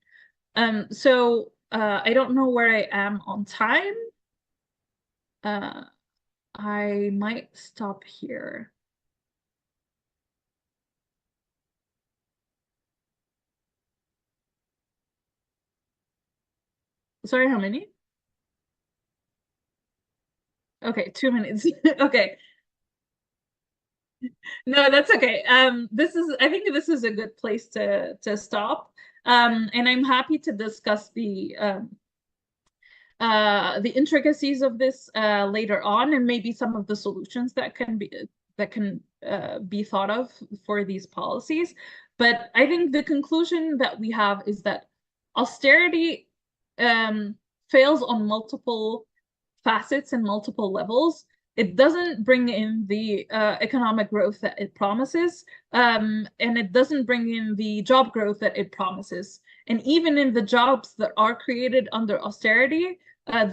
So I don't know where I am on time. I might stop here. Sorry, how many? Okay, 2 minutes. Okay. No, that's okay. I think this is a good place to stop. And I'm happy to discuss the intricacies of this later on, and maybe some of the solutions that can be thought of for these policies. But I think the conclusion that we have is that austerity fails on multiple facets and multiple levels. It doesn't bring in the economic growth that it promises, and it doesn't bring in the job growth that it promises. And even in the jobs that are created under austerity,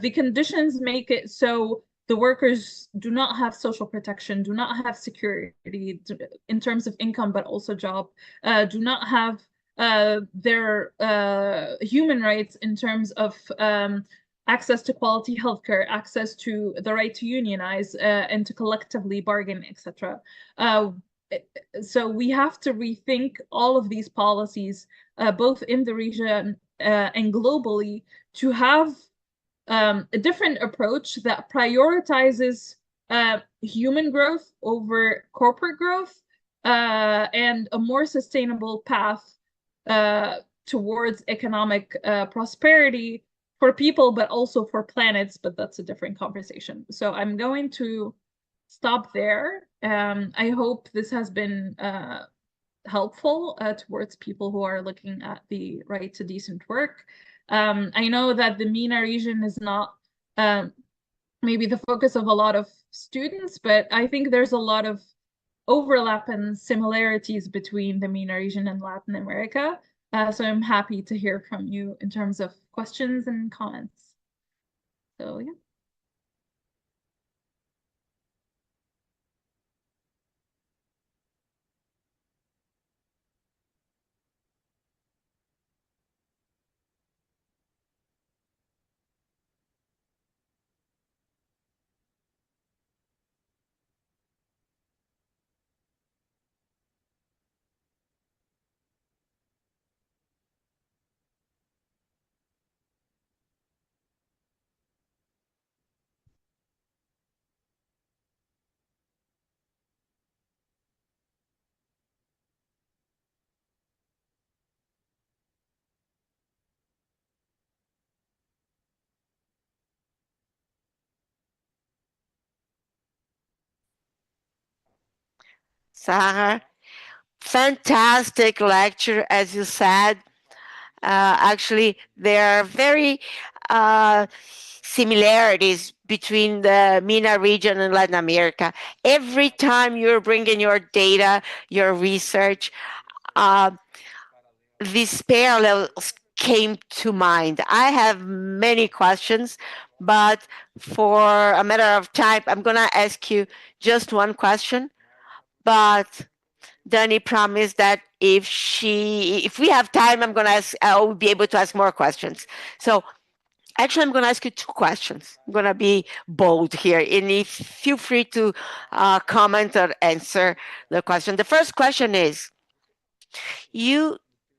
the conditions make it so the workers do not have social protection, do not have security in terms of income, but also job, do not have their human rights in terms of access to quality healthcare, access to the right to unionize and to collectively bargain, etc. So we have to rethink all of these policies, both in the region and globally, to have a different approach that prioritizes human growth over corporate growth and a more sustainable path towards economic prosperity for people, but also for planets, but that's a different conversation. So I'm going to stop there. I hope this has been helpful towards people who are looking at the right to decent work. I know that the MENA region is not maybe the focus of a lot of students, but I think there's a lot of overlap and similarities between the MENA region and Latin America. So I'm happy to hear from you in terms of questions and comments. So yeah. Sarah, fantastic lecture, as you said. Actually, there are very similarities between the MENA region and Latin America. Every time you're bringing your data, your research, these parallels came to mind. I have many questions, but for a matter of time, I'm going to ask you just one question. But Dani promised that if we have time, I'll be able to ask more questions. So actually, I'm going to ask you two questions. I'm going to be bold here, and if feel free to comment or answer the question. The first question is, you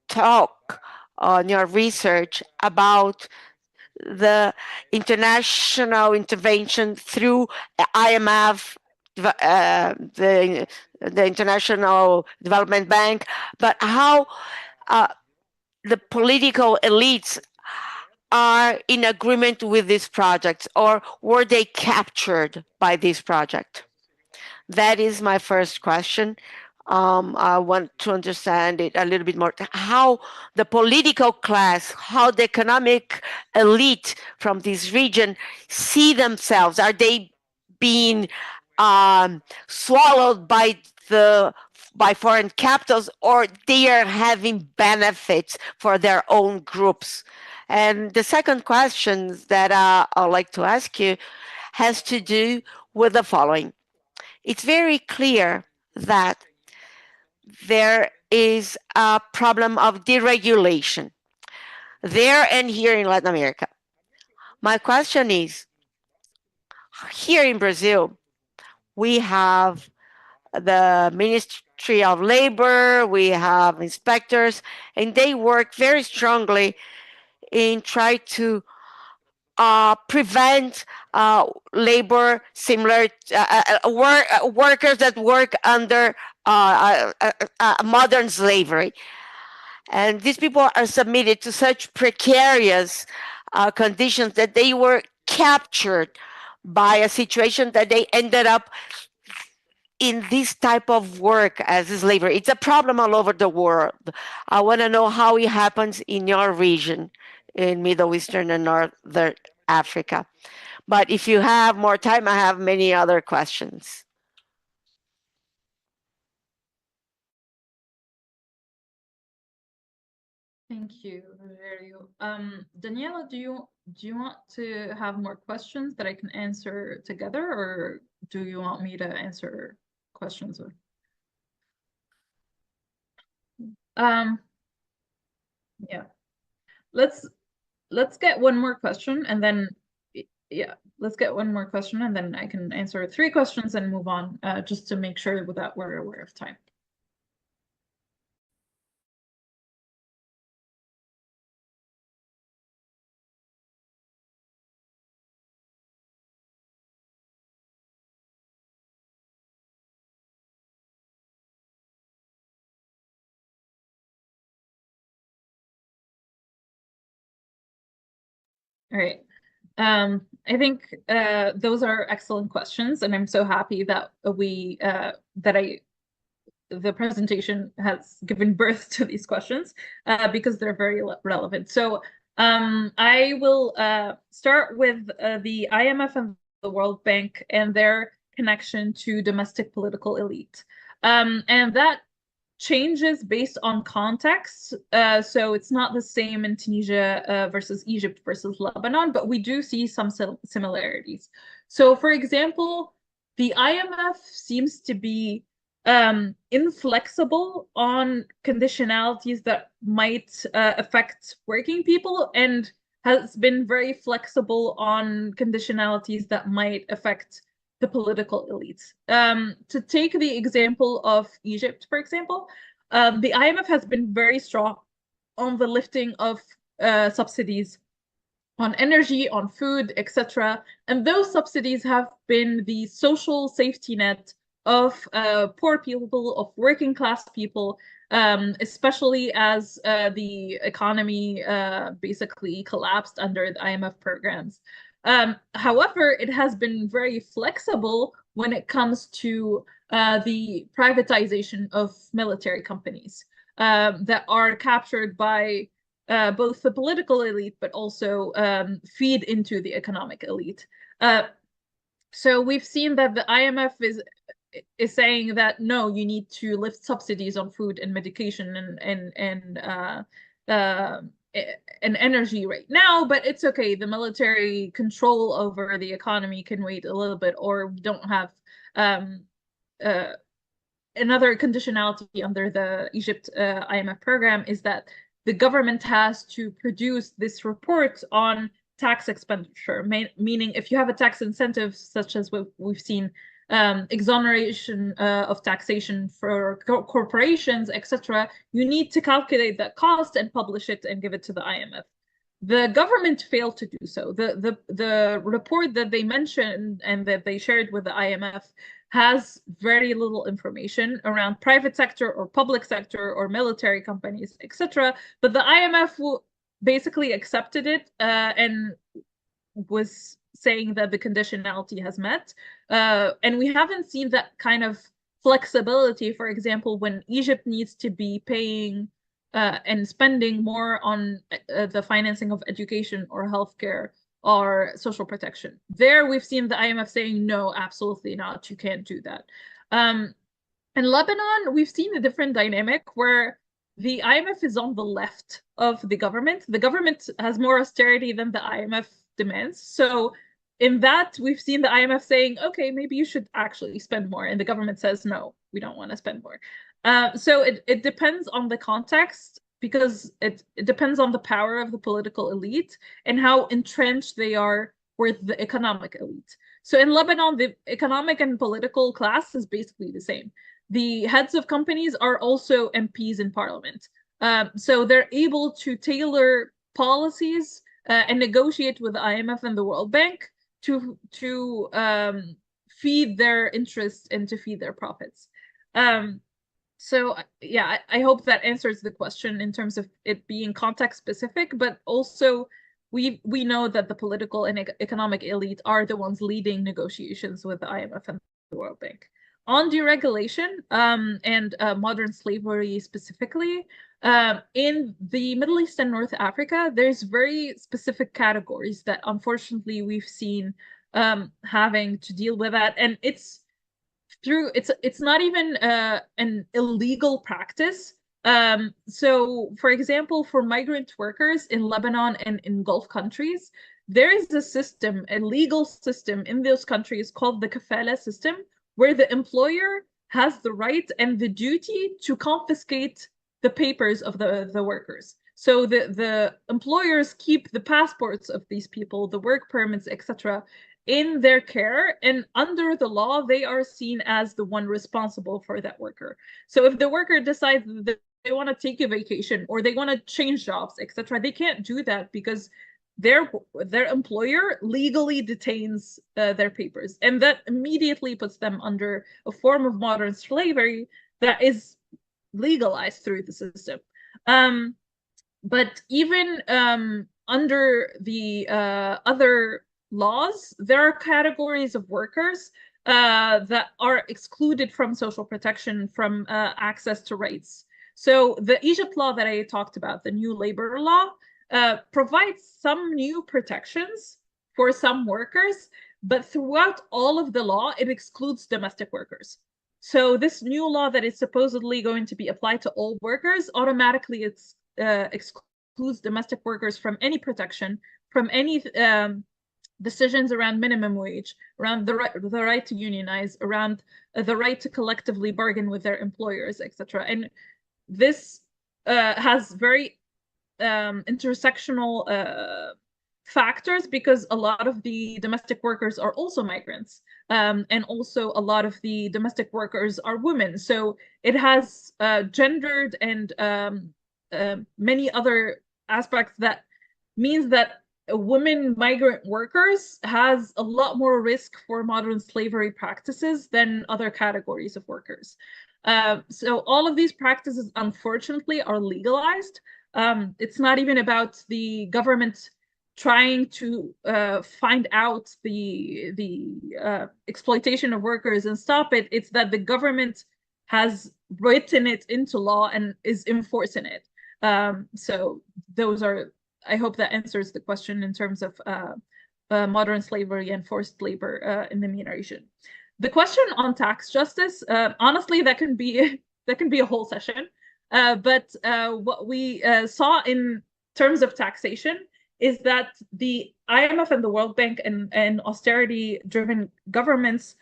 talk on your research about the international intervention through IMF, the International Development Bank, but how the political elites are in agreement with this project, or were they captured by this project? That is my first question. I want to understand it a little bit more. How the political class, how the economic elite from this region see themselves. Are they being swallowed by foreign capitals, or they are having benefits for their own groups? And the second question that I'd like to ask you has to do with the following. It's very clear that there is a problem of deregulation there and here in Latin America. My question is, here in Brazil, we have the Ministry of Labor, we have inspectors, and they work very strongly in trying to prevent labor similar workers that work under modern slavery. And these people are submitted to such precarious conditions that they were captured by a situation that they ended up in this type of work as slavery. It's a problem all over the world. I want to know how it happens in your region, in Middle Eastern and Northern Africa. But if you have more time, I have many other questions. Thank you, Rogerio. Daniela, do you want to have more questions that I can answer together, or do you want me to answer questions? Yeah. Let's get one more question, and then let's get one more question, and then I can answer 3 questions and move on, just to make sure that we're aware of time. All right. I think those are excellent questions, and I'm so happy that the presentation has given birth to these questions, because they're very relevant. So I will start with the IMF and the World Bank and their connection to domestic political elite. And that changes based on context. So it's not the same in Tunisia versus Egypt versus Lebanon, but we do see some similarities. So for example, the IMF seems to be inflexible on conditionalities that might affect working people, and has been very flexible on conditionalities that might affect the political elites. To take the example of Egypt, for example, the IMF has been very strong on the lifting of subsidies on energy, on food, etc. And those subsidies have been the social safety net of poor people, of working class people, especially as the economy basically collapsed under the IMF programs. However, it has been very flexible when it comes to the privatization of military companies that are captured by both the political elite, but also feed into the economic elite. So we've seen that the IMF is saying that no, you need to lift subsidies on food and medication and energy right now, but it's okay. The military control over the economy can wait a little bit, or we don't have another conditionality under the Egypt IMF program is that the government has to produce this report on tax expenditure, meaning if you have a tax incentive, such as what we've seen, exoneration of taxation for corporations, etc., you need to calculate that cost and publish it and give it to the IMF. The government failed to do so. The report that they mentioned and that they shared with the IMF has very little information around private sector or public sector or military companies, etc. But the IMF basically accepted it and was saying that the conditionality has met. And we haven't seen that kind of flexibility, for example, when Egypt needs to be paying and spending more on the financing of education or healthcare or social protection. There, we've seen the IMF saying, no, absolutely not, you can't do that. In Lebanon, we've seen a different dynamic where the IMF is on the left of the government. The government has more austerity than the IMF demands. So in that, we've seen the IMF saying, okay, maybe you should actually spend more. And the government says, no, we don't want to spend more. So it depends on the context, because it depends on the power of the political elite and how entrenched they are with the economic elite. So in Lebanon, the economic and political class is basically the same. The heads of companies are also MPs in parliament. So they're able to tailor policies and negotiate with the IMF and the World Bank to feed their interests and to feed their profits. So yeah, I hope that answers the question in terms of it being context specific, but also we know that the political and economic elite are the ones leading negotiations with the IMF and the World Bank. On deregulation and modern slavery specifically, in the Middle East and North Africa, there's very specific categories that unfortunately we've seen having to deal with that, and it's not even an illegal practice, So, for example, for migrant workers in Lebanon and in Gulf countries, there is a system, a legal system in those countries called the kafala system, where the employer has the right and the duty to confiscate the papers of the workers. So the employers keep the passports of these people, the work permits, etc., in their care, and under the law, they are seen as the one responsible for that worker. So if the worker decides that they want to take a vacation or they want to change jobs, etc., they can't do that because their employer legally detains their papers, and that immediately puts them under a form of modern slavery that is legalized through the system. But even under the other laws, there are categories of workers that are excluded from social protection, from access to rights. So the Egypt law that I talked about, the new labor law, provides some new protections for some workers, but throughout all of the law, it excludes domestic workers. So this new law that is supposedly going to be applied to all workers automatically excludes domestic workers from any protection, from any decisions around minimum wage, around the right to unionize, around the right to collectively bargain with their employers, etc. And this has very intersectional factors, because a lot of the domestic workers are also migrants, and also a lot of the domestic workers are women. So it has gendered and many other aspects that means that women migrant workers has a lot more risk for modern slavery practices than other categories of workers. So all of these practices, unfortunately, are legalized. It's not even about the government trying to find out the exploitation of workers and stop it. It's that the government has written it into law and is enforcing it. So those are, I hope that answers the question in terms of modern slavery and forced labor in the MENA region. The question on tax justice, honestly, that can be a whole session. But what we saw in terms of taxation is that the IMF and the World Bank and austerity-driven governments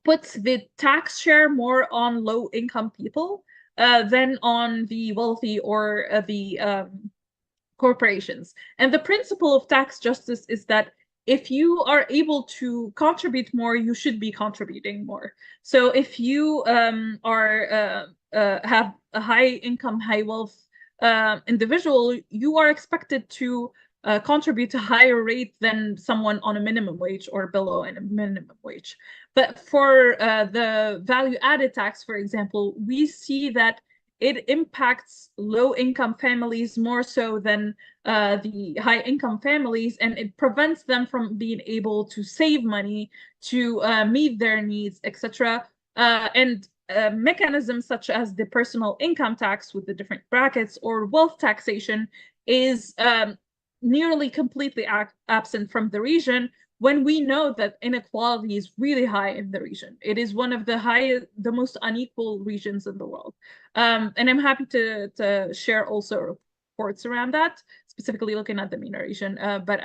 puts the tax share more on low-income people than on the wealthy or the corporations. And the principle of tax justice is that if you are able to contribute more, you should be contributing more. So if you have a high income, high wealth individual, you are expected to contribute a higher rate than someone on a minimum wage or below a minimum wage. But for the value-added tax, for example, we see that it impacts low-income families more so than the high-income families, and it prevents them from being able to save money to meet their needs, etc. And mechanisms such as the personal income tax with the different brackets or wealth taxation is nearly completely absent from the region, when we know that inequality is really high in the region. It is one of the most unequal regions in the world. And I'm happy to share also reports around that, specifically looking at the MENA region. But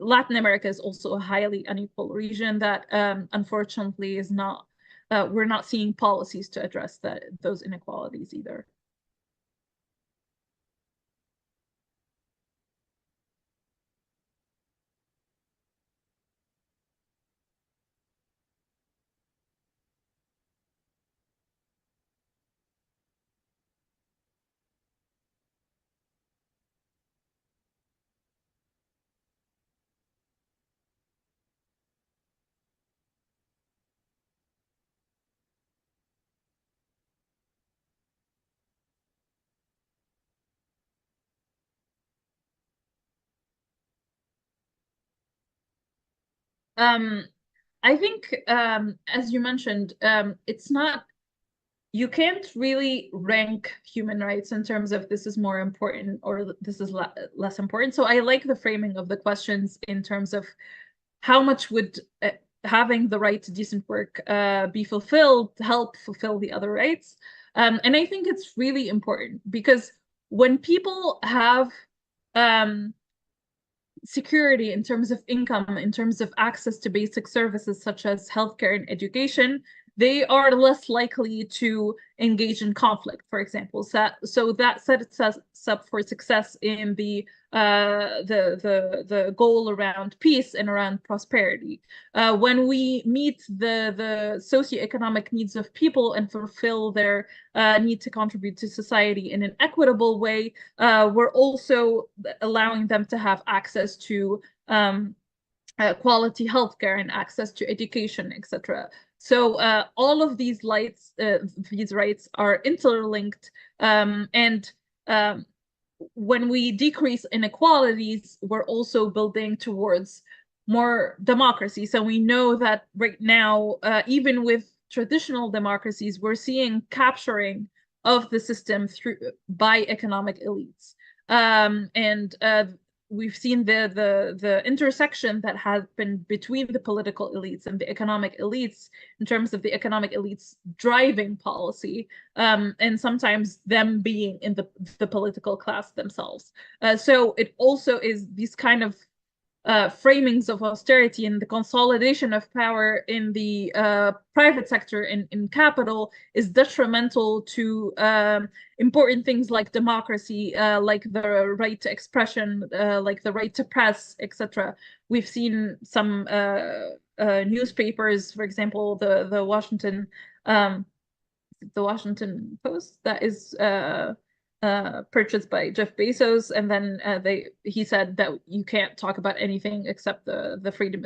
Latin America is also a highly unequal region that unfortunately is not, we're not seeing policies to address those inequalities either. I think, as you mentioned, it's not, you can't really rank human rights in terms of this is more important or this is less important. So I like the framing of the questions in terms of how much would having the right to decent work be fulfilled to help fulfill the other rights. And I think it's really important because when people have security in terms of income, in terms of access to basic services such as healthcare and education, they are less likely to engage in conflict, for example. So that sets us up for success in the goal around peace and around prosperity. When we meet the socioeconomic needs of people and fulfill their need to contribute to society in an equitable way, we're also allowing them to have access to quality healthcare and access to education, etc. So all of these rights are interlinked, and when we decrease inequalities, we're also building towards more democracy. So we know that right now, even with traditional democracies, we're seeing capturing of the system by economic elites. And we've seen the intersection that has been between the political elites and the economic elites in terms of the economic elites driving policy, and sometimes them being in the political class themselves. So it also is these kind of framings of austerity and the consolidation of power in the private sector in capital is detrimental to important things like democracy, like the right to expression, like the right to press, etc. We've seen some newspapers, for example, the Washington Post, that is purchased by Jeff Bezos, and then he said that you can't talk about anything except the freedom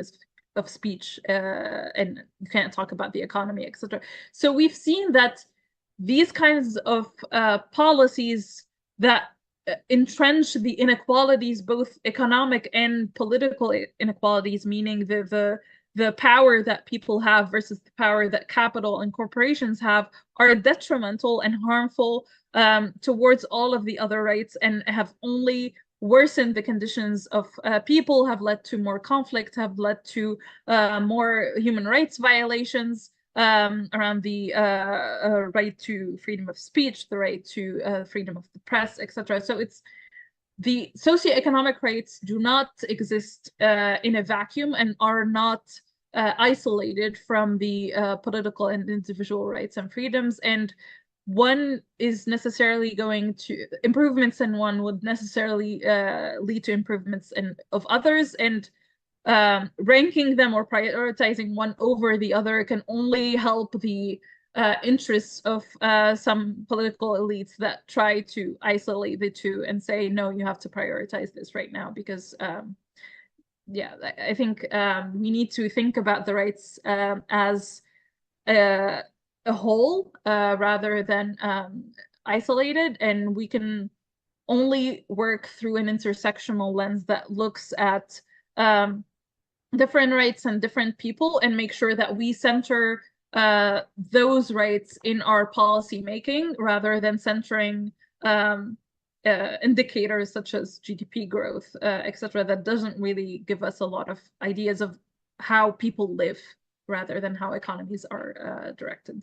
of speech, and you can't talk about the economy, etc. So we've seen that these kinds of policies that entrench the inequalities, both economic and political inequalities, meaning the power that people have versus the power that capital and corporations have, are detrimental and harmful towards all of the other rights, and have only worsened the conditions of people, have led to more conflict, have led to more human rights violations around the right to freedom of speech, the right to freedom of the press, etc. So it's the socioeconomic rights do not exist in a vacuum and are not isolated from the political and individual rights and freedoms. And one is necessarily going to improvements in one would necessarily lead to improvements of others, and ranking them or prioritizing one over the other can only help the interests of some political elites that try to isolate the two and say, no, you have to prioritize this right now, because yeah, I think we need to think about the rights as a whole rather than isolated, and we can only work through an intersectional lens that looks at different rights and different people, and make sure that we center those rights in our policy making rather than centering indicators such as GDP growth, etc., that doesn't really give us a lot of ideas of how people live rather than how economies are directed.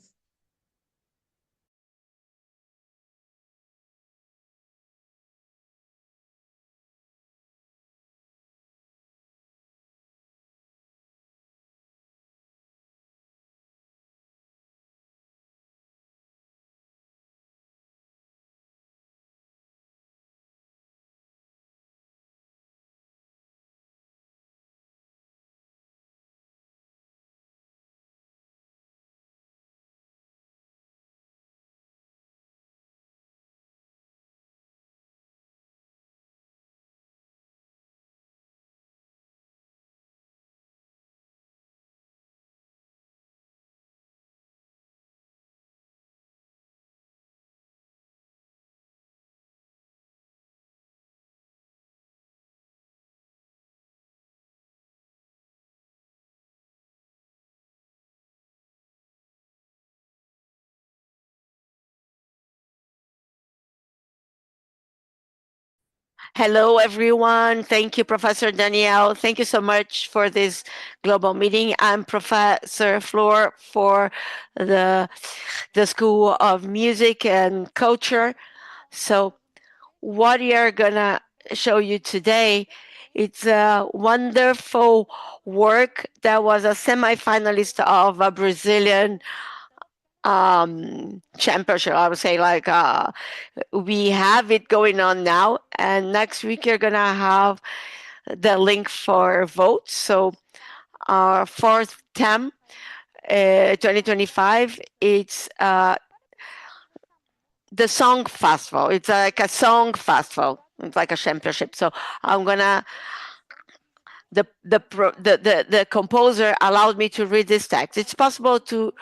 Hello, everyone. Thank you, Professor Danielle. Thank you so much for this global meeting. I'm Professor Flor for the School of Music and Culture. So what we are gonna show you today, it's a wonderful work that was a semi-finalist of a Brazilian championship. I would say like we have it going on now, and next week you're gonna have the link for votes. So our fourth term, 2025, it's the song festival. It's like a song festival. It's like a championship. So I'm gonna the composer allowed me to read this text. It's possible to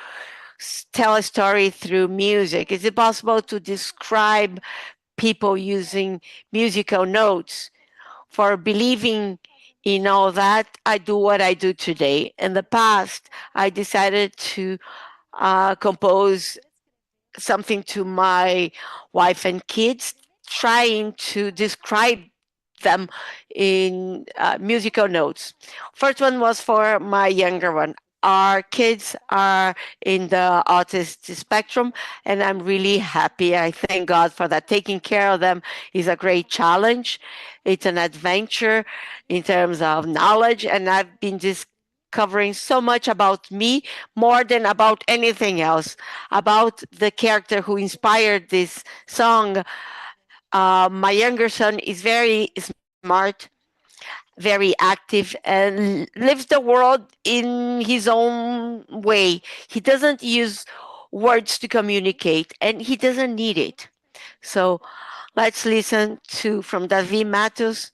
tell a story through music. Is it possible to describe people using musical notes? For believing in all that, I do what I do today. In the past, I decided to compose something to my wife and kids, trying to describe them in musical notes. First one was for my younger one. Our kids are in the autistic spectrum, and I'm really happy. I thank God for that. Taking care of them is a great challenge. It's an adventure in terms of knowledge, and I've been discovering so much about me more than about anything else, about the character who inspired this song. My younger son is very smart, very active, and lives the world in his own way. He doesn't use words to communicate, and he doesn't need it. So let's listen to from Davi Matos.